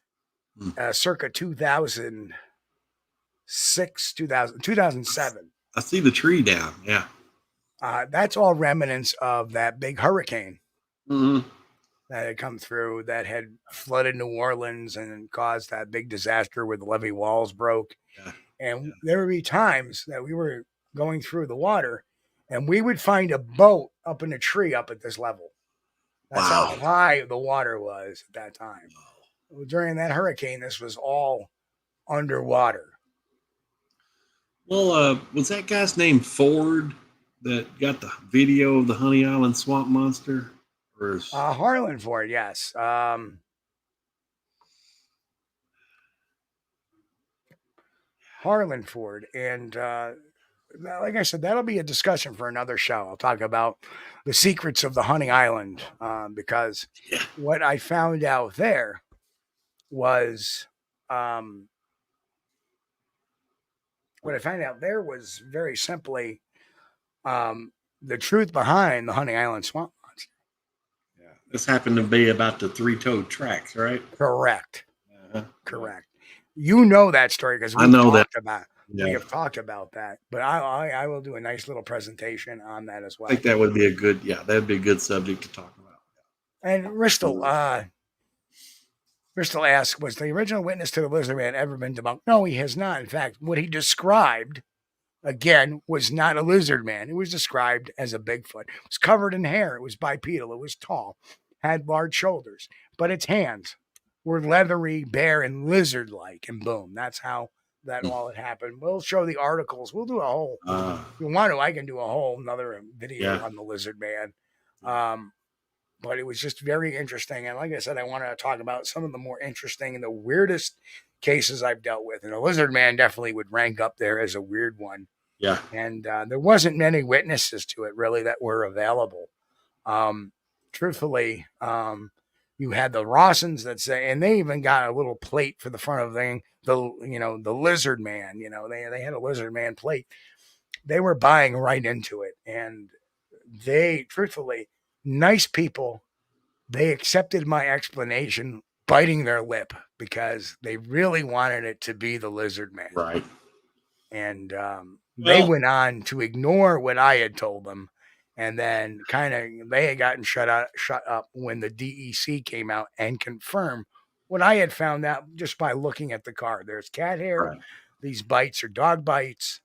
circa 2006, 2007. I see the tree down. Yeah. That's all remnants of that big hurricane that had come through that had flooded New Orleans and caused that big disaster where the levee walls broke. Yeah. And there would be times that we were going through the water and we would find a boat up in a tree up at this level. That's how high the water was at that time. Wow. During that hurricane, this was all underwater. Well, was that guy's name Ford that got the video of the Honey Island Swamp Monster? Or Harlan Ford, yes. Harlan Ford. And like I said, that'll be a discussion for another show. I'll talk about the secrets of the Honey Island because what I found out there was very simply the truth behind the Honey Island Swamp Monster. Yeah, this happened to be about the three-toed tracks, right? Correct. Correct. You know that story because we have talked about that. But I will do a nice little presentation on that as well. I think that would be a good subject to talk about. And Bristol asks, was the original witness to the lizard man ever been debunked? No, he has not. In fact, what he described, again, was not a lizard man. It was described as a Bigfoot. It was covered in hair. It was bipedal. It was tall, had large shoulders, but its hands were leathery, bare, and lizard-like. And boom, that's how that all had happened. We'll show the articles. We'll do a whole, if you want to, I can do a whole another video on the lizard man. But it was just very interesting. And like I said, I want to talk about some of the more interesting and the weirdest cases I've dealt with. And the lizard man definitely would rank up there as a weird one. Yeah. And there wasn't many witnesses to it really that were available. Truthfully, You had the Rossins that say, and they even got a little plate for the front of the thing. The lizard man, they had a lizard man plate. They were buying right into it. And they, truthfully, nice people, they accepted my explanation, biting their lip, because they really wanted it to be the lizard man. Right. And they went on to ignore what I had told them. And then they had gotten shut up when the DEC came out and confirmed what I had found out just by looking at the car. There's cat hair. Right. These bites are dog bites.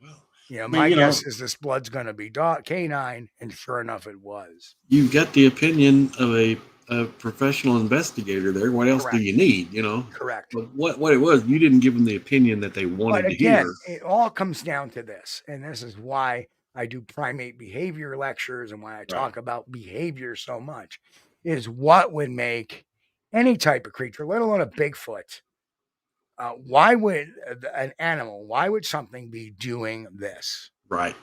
Well, My guess is this blood's going to be canine, and sure enough, it was. You got the opinion of a professional investigator there. What else Correct. do you need? Correct. But what it was, you didn't give them the opinion that they wanted to hear. It all comes down to this, and this is why I do primate behavior lectures and why I talk about behavior so much, is what would make any type of creature, let alone a Bigfoot, why would an animal, why would something be doing this? Right.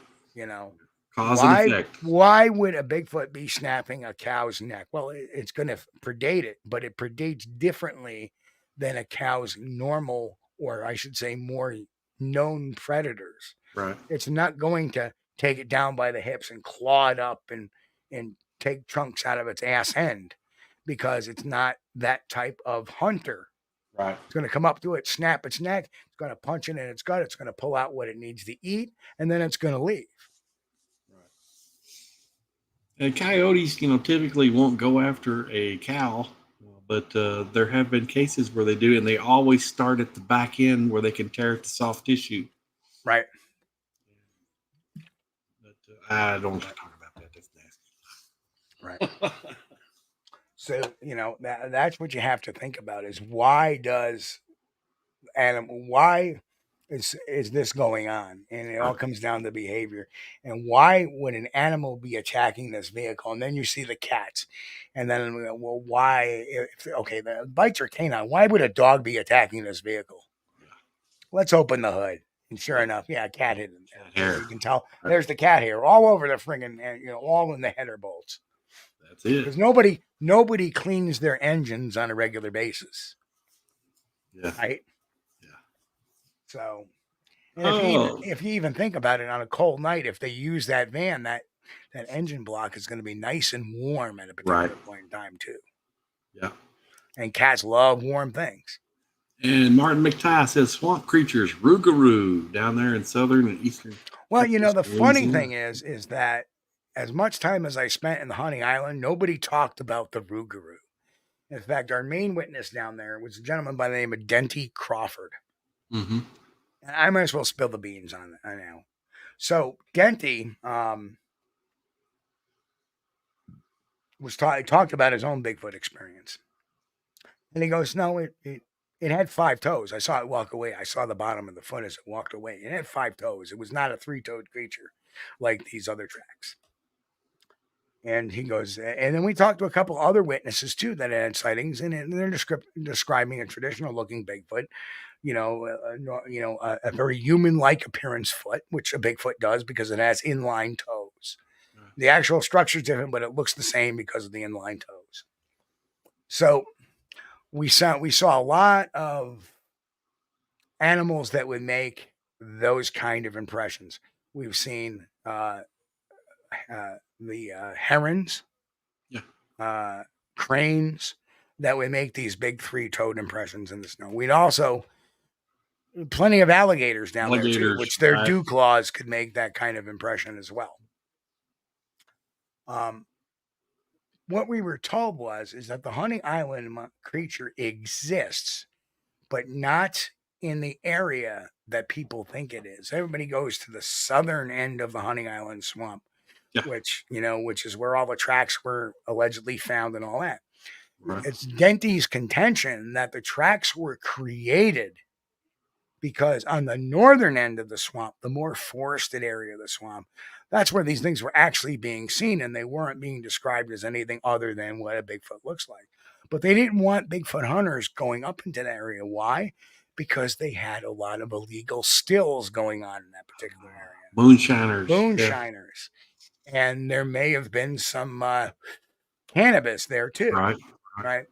Cause and effect. Why would a Bigfoot be snapping a cow's neck? Well, it's going to predate it, but it predates differently than a cow's normal, or I should say more known predators. Right. It's not going to take it down by the hips and claw it up and take chunks out of its ass end, because it's not that type of hunter. Right. It's going to come up to it, snap its neck. It's going to punch it in its gut. It's going to pull out what it needs to eat, and then it's going to leave. Right. And coyotes, typically won't go after a cow, but there have been cases where they do, and they always start at the back end where they can tear at the soft tissue. Right. But I don't want to talk about that. That's nasty. Right. So, that's what you have to think about, is why is this going on? And it all comes down to behavior. And why would an animal be attacking this vehicle? And then you see the cats. And then, well, why, the bites are canine. Why would a dog be attacking this vehicle? Let's open the hood. And sure enough, cat hit him. You can tell there's the cat hair all over the friggin', all in the header bolts. That's it. Because nobody cleans their engines on a regular basis. Yeah. Right? Yeah. So, if you even think about it, on a cold night, if they use that van, that engine block is going to be nice and warm at a particular point in time too. Yeah. And cats love warm things. And Martin McTighe says swamp creatures, rougarou, down there in southern and eastern. Well, the funny thing is that as much time as I spent in the hunting island, nobody talked about the rougarou. In fact, our main witness down there was a gentleman by the name of Denty Crawford. Mm-hmm. And I might as well spill the beans on it. I know. So Denty talked about his own Bigfoot experience. And he goes, no, it had 5 toes. I saw it walk away. I saw the bottom of the foot as it walked away. It had 5 toes. It was not a 3-toed creature like these other tracks. And he goes, and then we talked to a couple other witnesses too that had sightings, and they're describing a traditional looking Bigfoot, a very human-like appearance foot, which a Bigfoot does because it has inline toes. The actual structure is different, but it looks the same because of the inline toes. So we saw a lot of animals that would make those kind of impressions. We've seen the herons, cranes that would make these big 3-toed impressions in the snow. We'd also plenty of alligators down there too, which their dew claws could make that kind of impression as well. What we were told is that the hunting island creature exists, but not in the area that people think it is. Everybody goes to the southern end of the hunting island swamp. Yeah. Which is where all the tracks were allegedly found and all that. Right. It's Denty's contention that the tracks were created because on the northern end of the swamp, the more forested area of the swamp, that's where these things were actually being seen, and they weren't being described as anything other than what a Bigfoot looks like. But they didn't want Bigfoot hunters going up into that area. Why? Because they had a lot of illegal stills going on in that particular area. Moonshiners. Yeah. And there may have been some cannabis there too. Right. Right.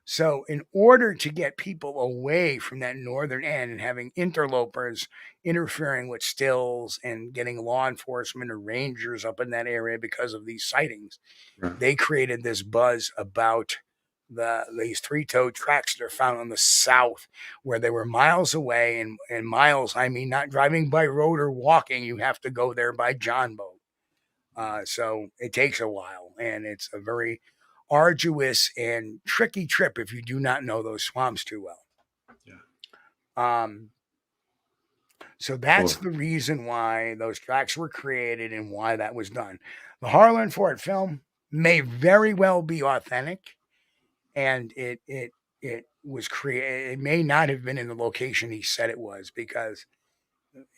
So, in order to get people away from that northern end and having interlopers interfering with stills and getting law enforcement or rangers up in that area because of these sightings, Right. they created this buzz about these three-toed tracks that are found on the south, where they were miles away, and miles, I mean, not driving by road or walking. You have to go there by John boat. So it takes a while, and it's a very arduous and tricky trip if you do not know those swamps too well. Yeah. So that's the reason why those tracks were created and why that was done. The Harlan Ford film may very well be authentic, and it was created. It may not have been in the location he said it was, because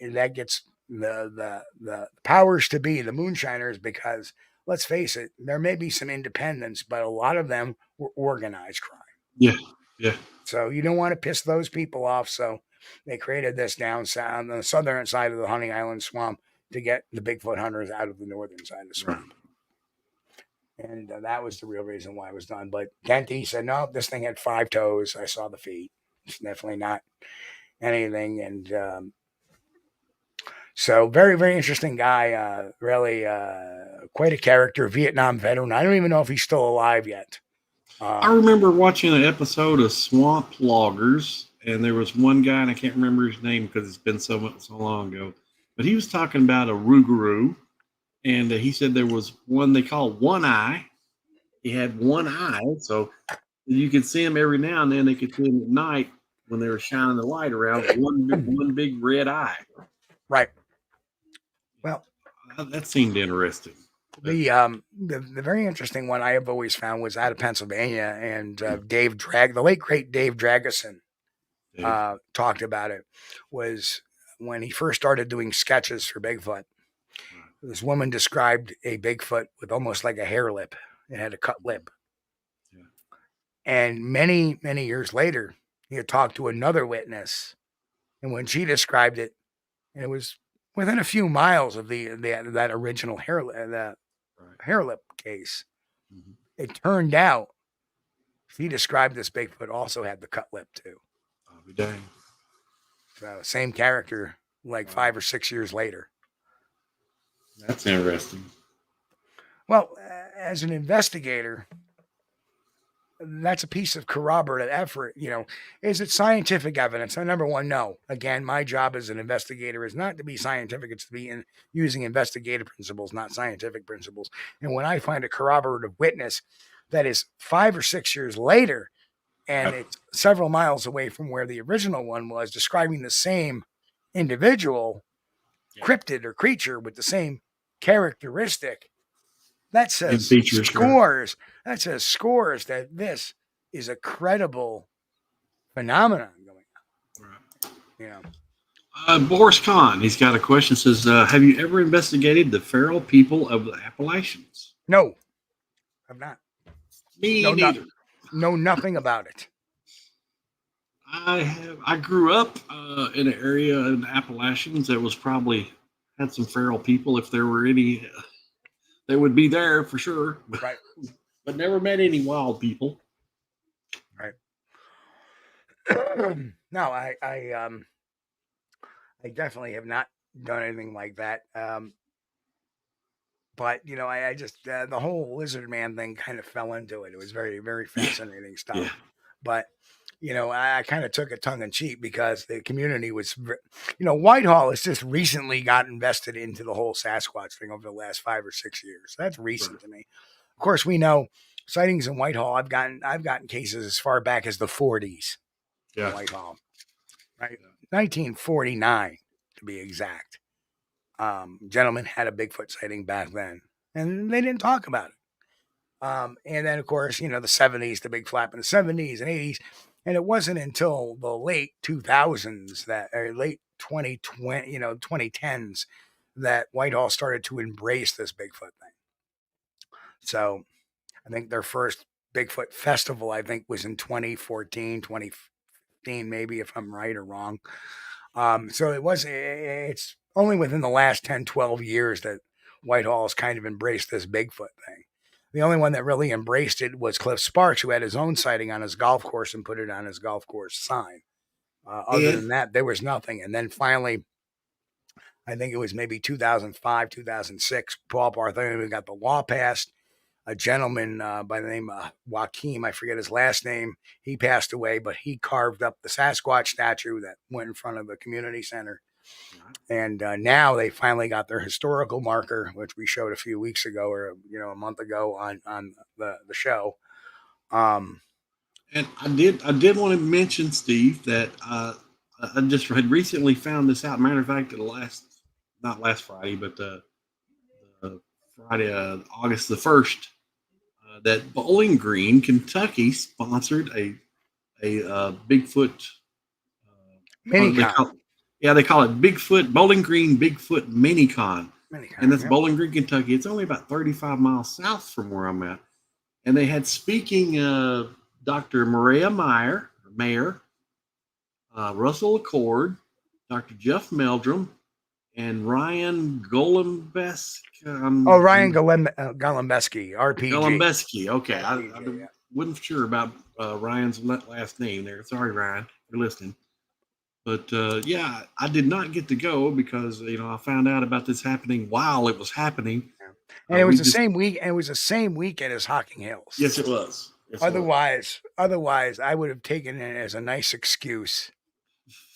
that gets the powers to be, the moonshiners, because let's face it, there may be some independents, but a lot of them were organized crime. Yeah. Yeah. So you don't want to piss those people off. So they created this down south on the southern side of the Honey Island swamp to get the Bigfoot hunters out of the northern side of the swamp. Right. And that was the real reason why it was done. But Denty said, no, this thing had 5 toes. I saw the feet. It's definitely not anything. And so very, very interesting guy. Really quite a character, Vietnam veteran. I don't even know if he's still alive yet. I remember watching an episode of Swamp Loggers, and there was one guy, and I can't remember his name because it's been so long ago, but he was talking about a rougarou, and he said there was one they called One Eye. He had one eye, so you could see him every now and then. They could see him at night when they were shining the light around, one big red eye. Right. Well, that seemed interesting. The very interesting one I have always found was out of Pennsylvania, and the late great Dave Dragosin talked about it. Was when he first started doing sketches for Bigfoot. This woman described a Bigfoot with almost like a hair lip. It had a cut lip. Yeah. And many, many years later, he had talked to another witness, and when she described it, and it was within a few miles of that original hair lip case. Mm-hmm. It turned out he described this Bigfoot also had the cut lip too. I'll be dang. So same character, like 5 or 6 years later. That's interesting. Well, as an investigator, that's a piece of corroborative effort. Is it scientific evidence? So number one, no. Again, my job as an investigator is not to be scientific. It's to be using investigative principles, not scientific principles. And when I find a corroborative witness that is 5 or 6 years later, and it's several miles away from where the original one was, describing the same individual, cryptid or creature with the same characteristic, that says scores. That says scores that this is a credible phenomenon going on. Right. Boris Kahn, he's got a question. Says, have you ever investigated the feral people of the Appalachians? No, I've not. Me neither. Know nothing about it. I grew up in an area in the Appalachians that was probably had some feral people. If there were any, they would be there for sure. Right. But never met any wild people. Right. No, I definitely have not done anything like that. But I just the whole lizard man thing kind of fell into it. It was very, very fascinating stuff. Yeah. But I kind of took it tongue in cheek because the community was, Whitehall has just recently got invested into the whole Sasquatch thing over the last 5 or 6 years. That's recent to me. Of course, we know sightings in Whitehall. I've gotten cases as far back as the 40s. Yeah. In Whitehall, right? 1949 to be exact. Gentleman had a Bigfoot sighting back then, and they didn't talk about it. And then, of course, the 70s, the big flap in the 70s and 80s. And it wasn't until the late 2000s late 2020, 2010s that Whitehall started to embrace this Bigfoot thing. So I think their first Bigfoot festival, was in 2014, 2015, maybe, if I'm right or wrong. So it's only within the last 10, 12 years that Whitehall has kind of embraced this Bigfoot thing. The only one that really embraced it was Cliff Sparks, who had his own sighting on his golf course and put it on his golf course sign. Other than that, there was nothing. And then finally, I think it was maybe 2005, 2006, Paul Bartholomew got the law passed. A gentleman by the name of Joaquin, I forget his last name, he passed away, but he carved up the Sasquatch statue that went in front of the community center. And now they finally got their historical marker, which we showed a few weeks ago or a month ago on the show. And I did want to mention, Steve, that I just had recently found this out. Matter of fact, not last Friday, but Friday, August the 1st, that Bowling Green, Kentucky, sponsored a Bigfoot Minicon. They call it Bowling Green Bigfoot Minicon. And that's Bowling Green, Kentucky. It's only about 35 miles south from where I'm at. And they had speaking Dr. Maria Mayer, Russell Accord, Dr. Jeff Meldrum, and Ryan Golembeski. Ryan Golembeski, RPG. Golembeski. Okay. I wasn't sure about Ryan's last name there. Sorry, Ryan, for listening. But I did not get to go because I found out about this happening while it was happening, and it was the same week. And it was the same weekend as Hocking Hills. Yes, it was. Otherwise, I would have taken it as a nice excuse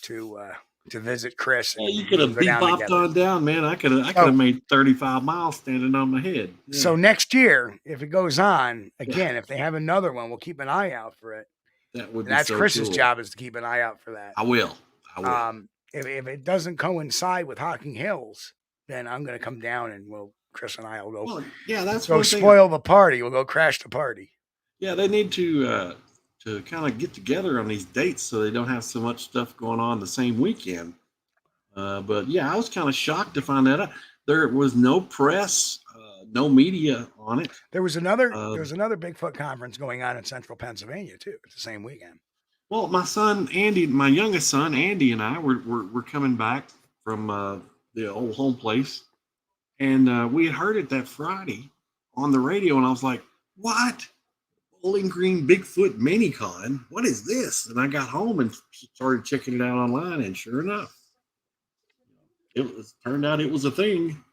to visit Chris. Yeah, you could have bebopped on down, man. I could have made 35 miles standing on my head. Yeah. So next year, if it goes on again, if they have another one, we'll keep an eye out for it. That's so Chris's job, is to keep an eye out for that. I will. If it doesn't coincide with Hocking Hills, then I'm going to come down and Chris and I will go. Well, that's go spoil the party. We'll go crash the party. Yeah, they need to kind of get together on these dates so they don't have so much stuff going on the same weekend. But I was kind of shocked to find that out. There was no press, no media on it. There was another Bigfoot conference going on in central Pennsylvania too. It's the same weekend. Well, my son Andy, my youngest son Andy, and I were coming back from the old home place, and we had heard it that Friday on the radio, and I was like, "What? Bowling Green Bigfoot Minicon? What is this?" And I got home and started checking it out online, and sure enough, turned out it was a thing.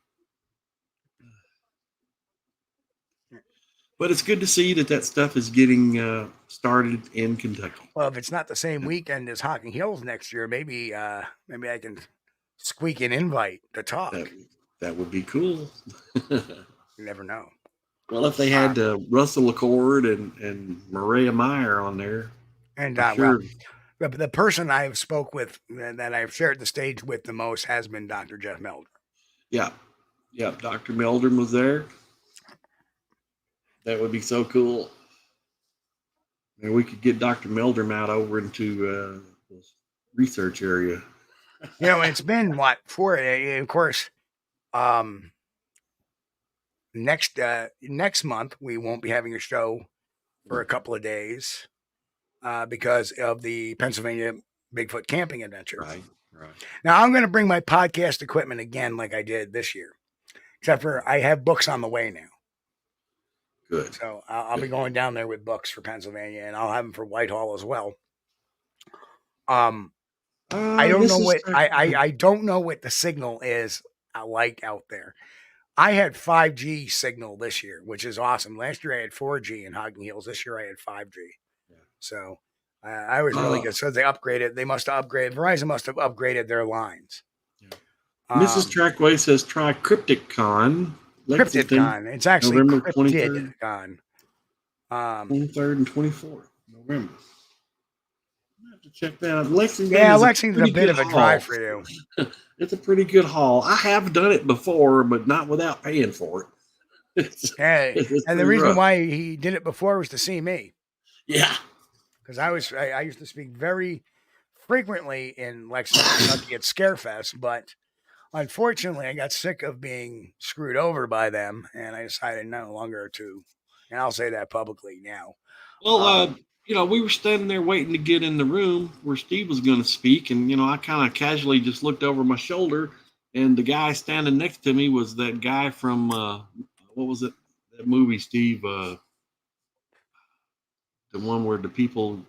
But it's good to see that stuff is getting started in Kentucky. Well, if it's not the same weekend as Hocking Hills next year, maybe I can squeak an invite to talk. That would be cool. You never know. Well, if they had Russell Accord and Maria Meyer on there, and sure. The person I've spoke with that I've shared the stage with the most has been Dr. Jeff Meldrum. Yeah, Dr. Meldrum was there. That would be so cool. And we could get Dr. Meldrum out over into the research area. It's been of course, next month we won't be having a show for a couple of days because of the Pennsylvania Bigfoot camping adventure. Right. Now I'm going to bring my podcast equipment again, like I did this year, except for I have books on the way now. Good. So I'll be going down there with books for Pennsylvania, and I'll have them for Whitehall as well. I don't know what I don't know what the signal is like out there. I had 5G signal this year, which is awesome. Last year I had 4G in Hocking Hills. This year I had 5G. Yeah. So I was really good. So they upgraded. They must have upgraded. Verizon must have upgraded their lines. Yeah. Mrs. Trackway says try CrypticCon. CrypticCon. It's actually November CrypticCon. 23rd and 24th November. I have to check that out. Lexington Lexington's a bit of a drive for you. It's a pretty good haul. I have done it before, but not without paying for it. And the reason why he did it before was to see me. Yeah. Because I used to speak very frequently in Lexington at Scarefest, but unfortunately, I got sick of being screwed over by them, and I decided no longer to. And I'll say that publicly now. Well, we were standing there waiting to get in the room where Steve was going to speak, and I kind of casually just looked over my shoulder, and the guy standing next to me was that guy from what was it? That movie, Steve? The one where the people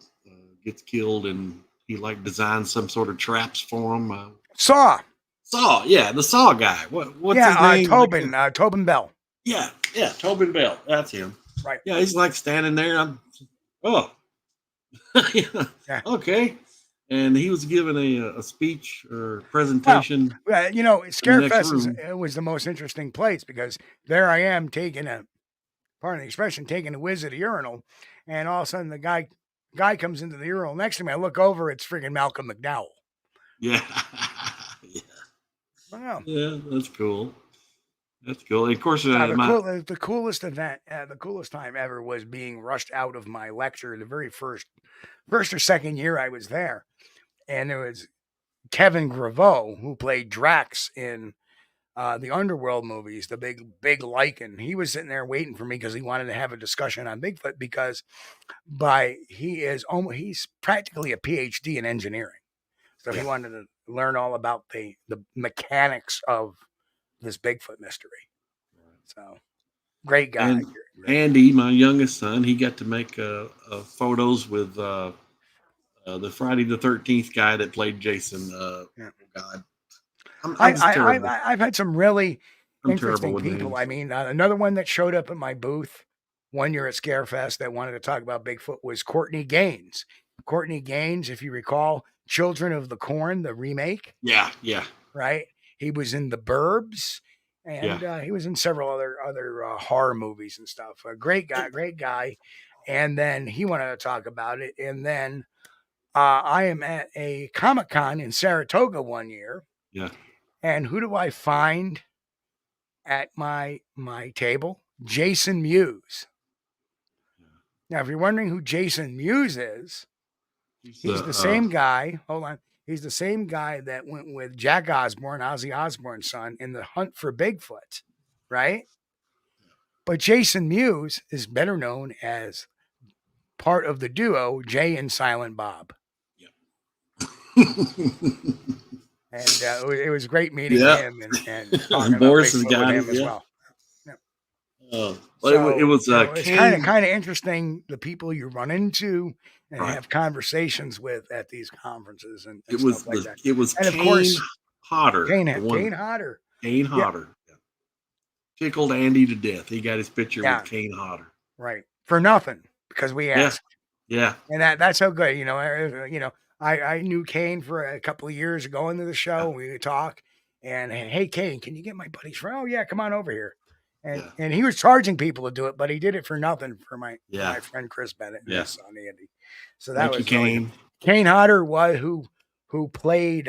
gets killed and he like designs some sort of traps for them. Saw. Saw, yeah, the Saw guy. What's his name? Tobin Bell. Yeah, Tobin Bell. That's him. Right. Yeah, he's like standing there. Yeah. Okay. And he was given a speech or presentation. Well, Scarefest it was the most interesting place because there I am pardon the expression, taking a whiz at a urinal, and all of a sudden the guy comes into the urinal next to me. I look over, it's freaking Malcolm McDowell. Yeah. Wow. Yeah, that's cool. That's cool. And of course, the coolest event, the coolest time ever was being rushed out of my lecture the very first or second year I was there. And there was Kevin Graveau, who played Drax in the Underworld movies, the big lichen. He was sitting there waiting for me because he wanted to have a discussion on Bigfoot because he's practically a PhD in engineering. So he wanted to learn all about the mechanics of this Bigfoot mystery. So great guy. And Andy, my youngest son, he got to make photos with the Friday the 13th guy that played Jason. God, I've had some really interesting people. Names. I mean, another one that showed up at my booth one year at Scarefest that wanted to talk about Bigfoot was Courtney Gaines. Courtney Gaines, if you recall, Children of the Corn, the remake. Yeah. Right. He was in The Burbs, and he was in several other horror movies and stuff. A great guy. And then he wanted to talk about it. And then I am at a Comic-Con in Saratoga one year. Yeah. And who do I find at my table? Jason Mewes. Now, if you're wondering who Jason Mewes is, he's the same guy. Hold on. He's the same guy that went with Jack Osborne, Ozzy Osbourne's son, in the hunt for Bigfoot, right? But Jason Mewes is better known as part of the duo Jay and Silent Bob. And it was great meeting him and talking Boris about Bigfoot with him as well. It was kind of interesting the people you run into and have conversations with at these conferences and stuff like that. It was and of course Hodder. Kane Hodder. Kane Hodder. Yeah. Tickled Andy to death. He got his picture with Kane Hodder. Right. For nothing because we asked. Yeah. And that's so good. I knew Kane for a couple of years going to the show. We would talk and hey, Kane, can you get my buddy's friend? Oh yeah, come on over here. And he was charging people to do it, but he did it for nothing for my friend Chris Bennett and his son Andy. So that was Kane. Kane Hodder was who played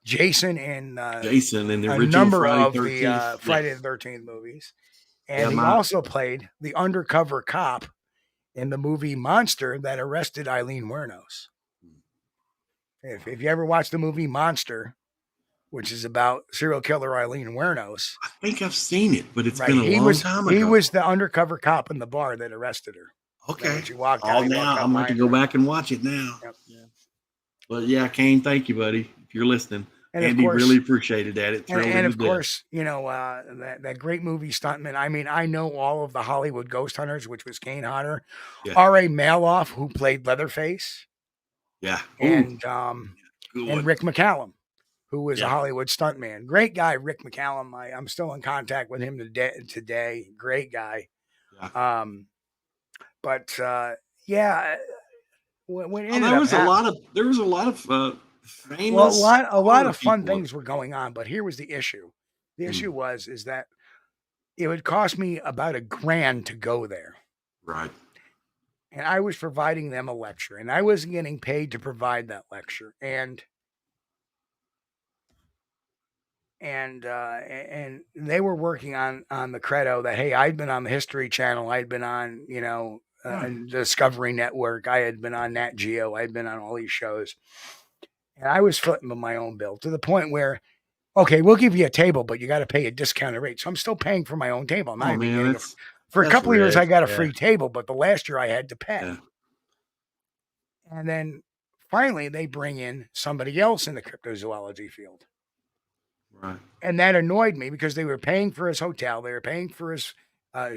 Jason in the original number Friday of the Friday the 13th movies. And he also played the undercover cop in the movie Monster that arrested Eileen Wuornos. If you ever watched the movie Monster, which is about serial killer Eileen Wuornos. I think I've seen it, but it's been a long time ago. He was the undercover cop in the bar that arrested her. Okay. She walked out, now I'm going to go back and watch it now. Yep. Yeah. But Kane, thank you, buddy. If you're listening, and Andy really appreciated that. And of course, that great movie Stuntman. I mean, I know all of the Hollywood Ghost Hunters, which was Kane Hodder, R.A. Maloff, who played Leatherface. Yeah. And Rick McCallum, who was a Hollywood stuntman. Great guy, Rick McCallum. I'm still in contact with him today. Great guy. Yeah. When there was a lot of famous. Well, a lot of fun things were going on, but here was the issue. The issue was that it would cost me about $1,000 to go there. Right. And I was providing them a lecture, and I wasn't getting paid to provide that lecture. And they were working on the credo that, hey, I'd been on the History Channel, I'd been on, Discovery Network, I had been on NatGeo, I'd been on all these shows, and I was footing my own bill to the point where, okay, we'll give you a table, but you got to pay a discounted rate. So I'm still paying for my own table. For a couple of years, I got a free table, but the last year I had to pay. Yeah. And then finally, they bring in somebody else in the cryptozoology field. Right. And that annoyed me because they were paying for his hotel, they were paying for his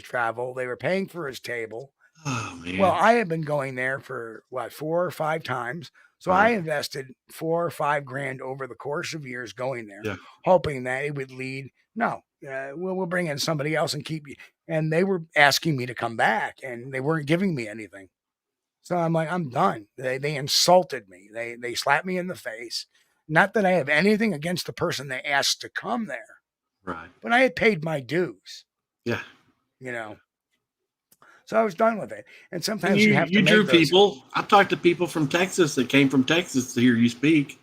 travel, they were paying for his table. Oh man. Well, I had been going there for what, 4 or 5 times. So I Right. invested 4 or 5 grand over the course of years going there, Yeah. hoping that it would lead. No, we'll bring in somebody else and keep you. And they were asking me to come back, and they weren't giving me anything. So I'm like, I'm done. They insulted me. They slapped me in the face. Not that I have anything against the person they asked to come there, Right. but I had paid my dues, Yeah. you know. So I was done with it. And And sometimes you have to you drew make those. people. I've talked to people from Texas that came from Texas to hear you speak.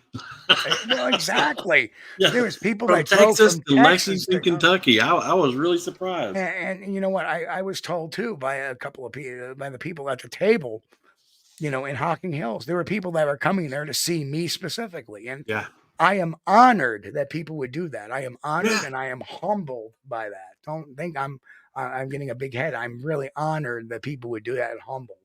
Well, exactly. Yeah. There was people From that drove Texas from to Texas Lexington, to come. Kentucky. I was really surprised. And you know what? I was told too by a couple of people, by the people at the table, you know, in Hocking Hills, there were people that were coming there to see me specifically. And Yeah. I am honored that people would do that. I am honored Yeah. and I am humbled by that. Don't think I'm getting a big head. I'm really honored that people would do that and humbled.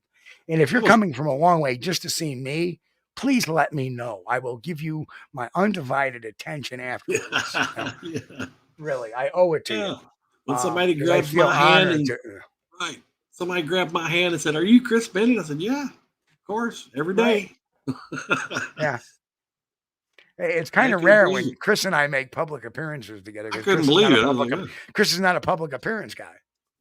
And if you're coming from a long way just to see me, please let me know. I will give you my undivided attention afterwards. Yeah. Really, I owe it to Yeah. you. When somebody 'Cause I grabbed feel my hand honored and to, right, somebody grabbed my hand and said, "Are you Chris Bennett?" I said, "Yeah, of course, every day." yeah. It's I kind of couldn't rare believe when it. Chris and I make public appearances together I because couldn't believe it. I was like, Chris is not a public appearance guy.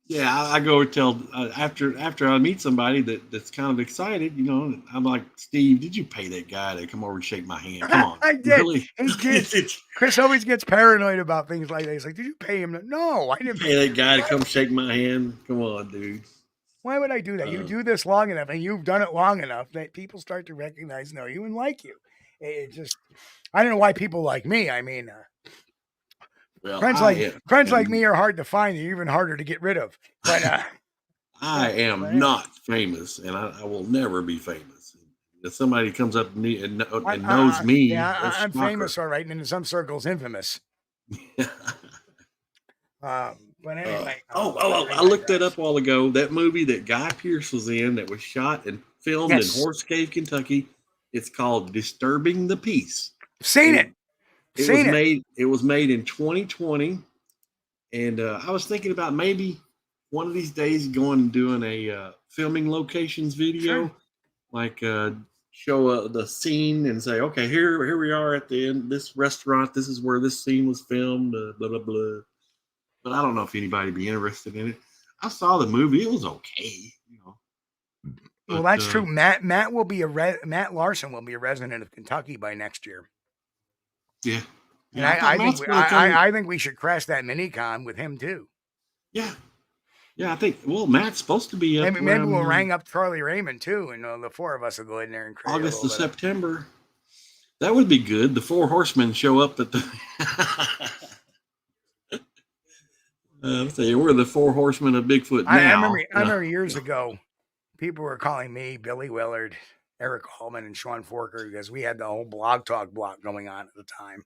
yeah, I go tell after I meet somebody that's kind of excited, you know, I'm like, "Steve, did you pay that guy to come over and shake my hand? Come on, I did. really? He did. Chris always gets paranoid about things like that. He's like, "Did you pay him?" No, I didn't Pay that guy to come shake my hand? Come on, dude." Why would I do that? You do this long enough, and you've done it long enough that people start to recognize, know you and like you. It just, I don't know why people like me. I mean, Well, friends like me are hard to find. They're even harder to get rid of. But I but am anyway. not famous, and I will never be famous. If somebody comes up to me and I'm, knows me, yeah, that's I'm shocker. famous, all right, and in some circles, infamous. But anyway. I looked that up a while ago. That movie that Guy Pearce was in, that was shot and filmed Yes. in Horse Cave, Kentucky. It's called "Disturbing the Peace." Seen it. It was made in 2020, and I was thinking about maybe one of these days going and doing a filming locations video, Sure. like show the scene and say, okay, here we are at the end. This restaurant. This is where this scene was filmed. Blah blah blah. But I don't know if anybody would be interested in it. I saw the movie; it was okay, you know. Well, that's true. Matt will be Matt Larson will be a resident of Kentucky by next year. Yeah. And I think we should crash that mini-con with him too. Yeah. Yeah, I think, well, Matt's supposed to be up Maybe we'll rang up Charlie Raymond too, and the 4 of us will go in there and create August to September. That would be good. The 4 horsemen show up at the we're the 4 horsemen of Bigfoot now. I remember years ago, people were calling me Billy Willard, Eric Hallman, and Sean Forker because we had the whole blog talk block going on at the time.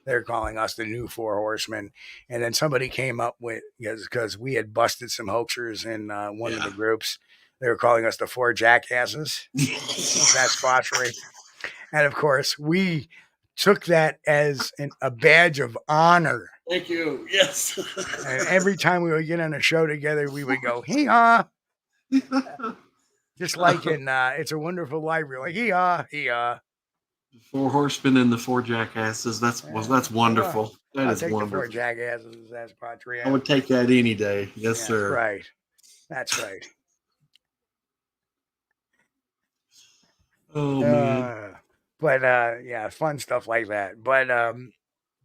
They're calling us the new 4 horsemen. And then somebody came up with, because we had busted some hoaxers in one of the groups, they were calling us the 4 jackasses. That's Squatchery. And of course, we took that as a badge of honor. Thank you. Yes. And every time we would get on a show together, we would go, hee-haw. Just like in It's a Wonderful Life. We're like, hee-haw, hee-haw. 4 horsemen and the 4 jackasses. That's wonderful. That I'll is take wonderful. The 4 jackasses. That's Patria. I would take that any day. Yes, sir. Right. That's right. Oh man. But yeah, fun stuff like that. But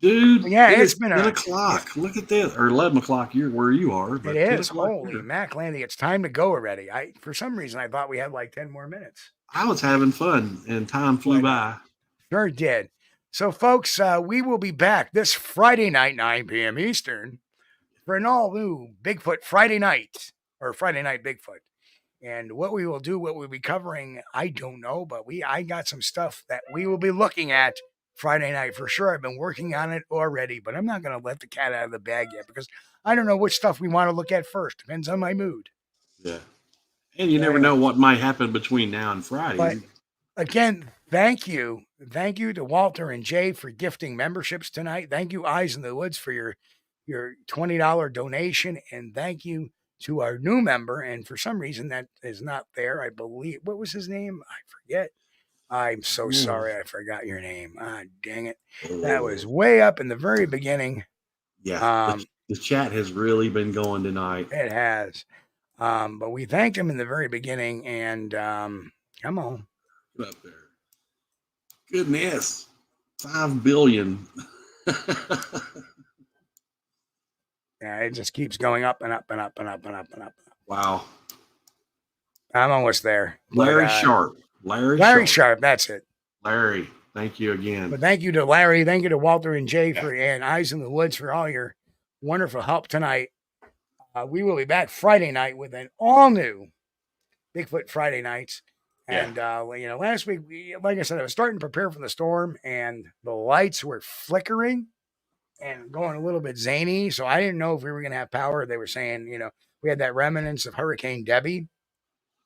dude, yeah, it's been 10 o'clock. Yeah. Look at this, or 11 o'clock. You're where you are. But it is. Holy Mac Landy, it's time to go already. For some reason I thought we had like 10 more minutes. I was having fun, and time flew by. Sure did. So, folks, we will be back this Friday night, 9 p.m. Eastern, for an all-new Bigfoot Friday night, or Friday Night Bigfoot. And what we will do, what we'll be covering, I don't know, but I got some stuff that we will be looking at Friday night for sure. I've been working on it already, but I'm not going to let the cat out of the bag yet because I don't know which stuff we want to look at first. Depends on my mood. Yeah. And you never know what might happen between now and Friday. But again, Thank you to Walter and Jay for gifting memberships tonight. Thank you, Eyes in the Woods, for your $20 donation, and thank you to our new member. And for some reason that is not there. I believe, what was his name? I forget. I'm so sorry, I forgot your name. Ah, dang it! That was way up in the very beginning. Yeah, the chat has really been going tonight. It has, but we thanked him in the very beginning, and come on, Get up there. Goodness, 5 billion. Yeah, it just keeps going up and up and up and up and up and up. Wow. I'm almost there. Larry Sharp. Larry Sharp, that's it. Larry, thank you again. But thank you to Larry. Thank you to Walter and Jay and Eyes in the Woods for all your wonderful help tonight. We will be back Friday night with an all-new Bigfoot Friday nights. And, last week, like I said, I was starting to prepare for the storm, and the lights were flickering and going a little bit zany. So I didn't know if we were going to have power. They were saying, we had that remnants of Hurricane Debbie.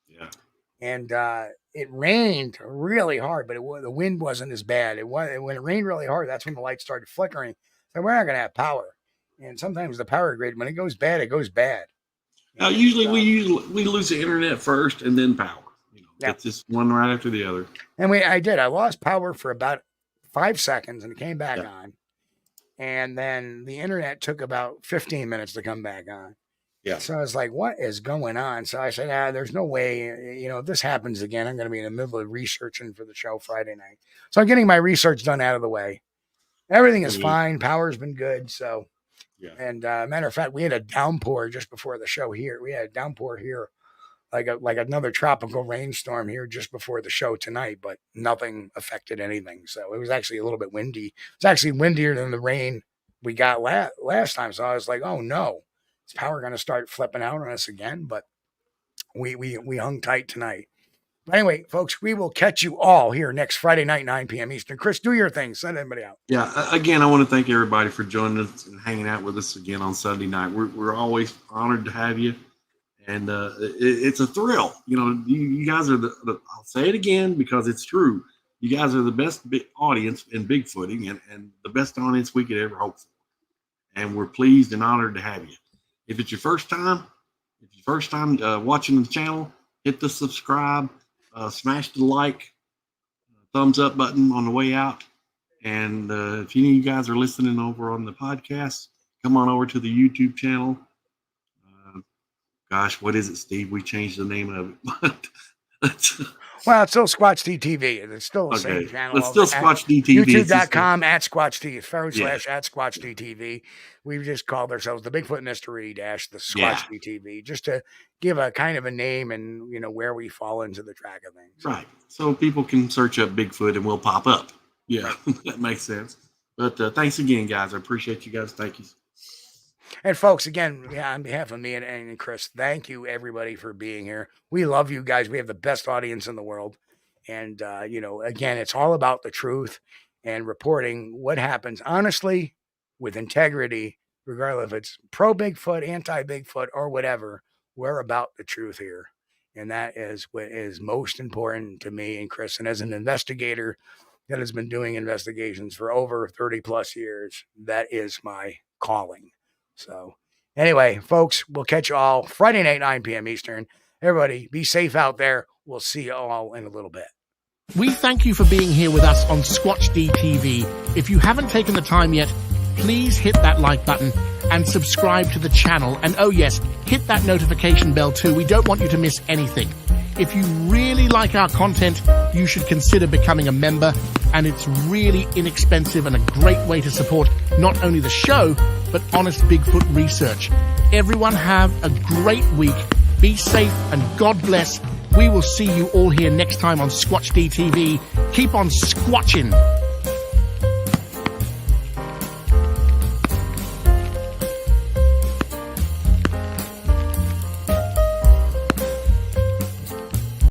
Yeah. And it rained really hard, but the wind wasn't as bad. When it rained really hard, that's when the lights started flickering. So we're not going to have power. And sometimes the power grid, when it goes bad, it goes bad. Usually we lose the internet first and then power. It's just one right after the other. And I lost power for about 5 seconds, and it came back on. And then the internet took about 15 minutes to come back on. Yeah. So I was like, what is going on? So I said, there's no way, if this happens again, I'm going to be in the middle of researching for the show Friday night. So I'm getting my research done out of the way. Everything is fine. Power's been good. So, and matter of fact, we had a downpour just before the show here. We had a downpour here, like another tropical rainstorm here just before the show tonight, but nothing affected anything. So it was actually a little bit windy. It's actually windier than the rain we got last time. So I was like, oh no. Power going to start flipping out on us again, but we hung tight tonight. But anyway, folks, we will catch you all here next Friday night, 9 p.m. Eastern. Chris, do your thing. Send everybody out. Yeah. Again, I want to thank everybody for joining us and hanging out with us again on Sunday night. We're always honored to have you, and it's a thrill. You guys are I'll say it again because it's true. You guys are the best audience in Bigfooting and the best audience we could ever hope for. And we're pleased and honored to have you. If it's your first time watching the channel, hit the subscribe, smash the like, thumbs up button on the way out. And if any of you guys are listening over on the podcast, come on over to the YouTube channel. Gosh, what is it, Steve? We changed the name of it. Well, it's still Squatch-D-TV. It's still the same channel. It's still Squatch-D-TV. YouTube.com /Squatch-D /Squatch-D-TV. We've just called ourselves the Bigfoot Mystery the Squatch-D-TV, just to give a kind of a name and, where we fall into the track of things. Right. So people can search up Bigfoot and we'll pop up. Yeah, that makes sense. But thanks again, guys. I appreciate you guys. Thank you. And folks, again, on behalf of me and Chris, thank you everybody for being here. We love you guys. We have the best audience in the world. And, again, it's all about the truth and reporting what happens honestly with integrity, regardless if it's pro Bigfoot, anti Bigfoot, or whatever. We're about the truth here. And that is what is most important to me and Chris. And as an investigator that has been doing investigations for over 30 plus years, that is my calling. So anyway, folks, we'll catch you all Friday night, 9 p.m. Eastern. Everybody be safe out there. We'll see you all in a little bit. We thank you for being here with us on Squatch-D TV. If you haven't taken the time yet, please hit that like button and subscribe to the channel. And oh yes, hit that notification bell too. We don't want you to miss anything. If you really like our content, you should consider becoming a member, and it's really inexpensive and a great way to support not only the show, but honest Bigfoot research. Everyone have a great week. Be safe and God bless. We will see you all here next time on Squatch-D TV. Keep on squatching.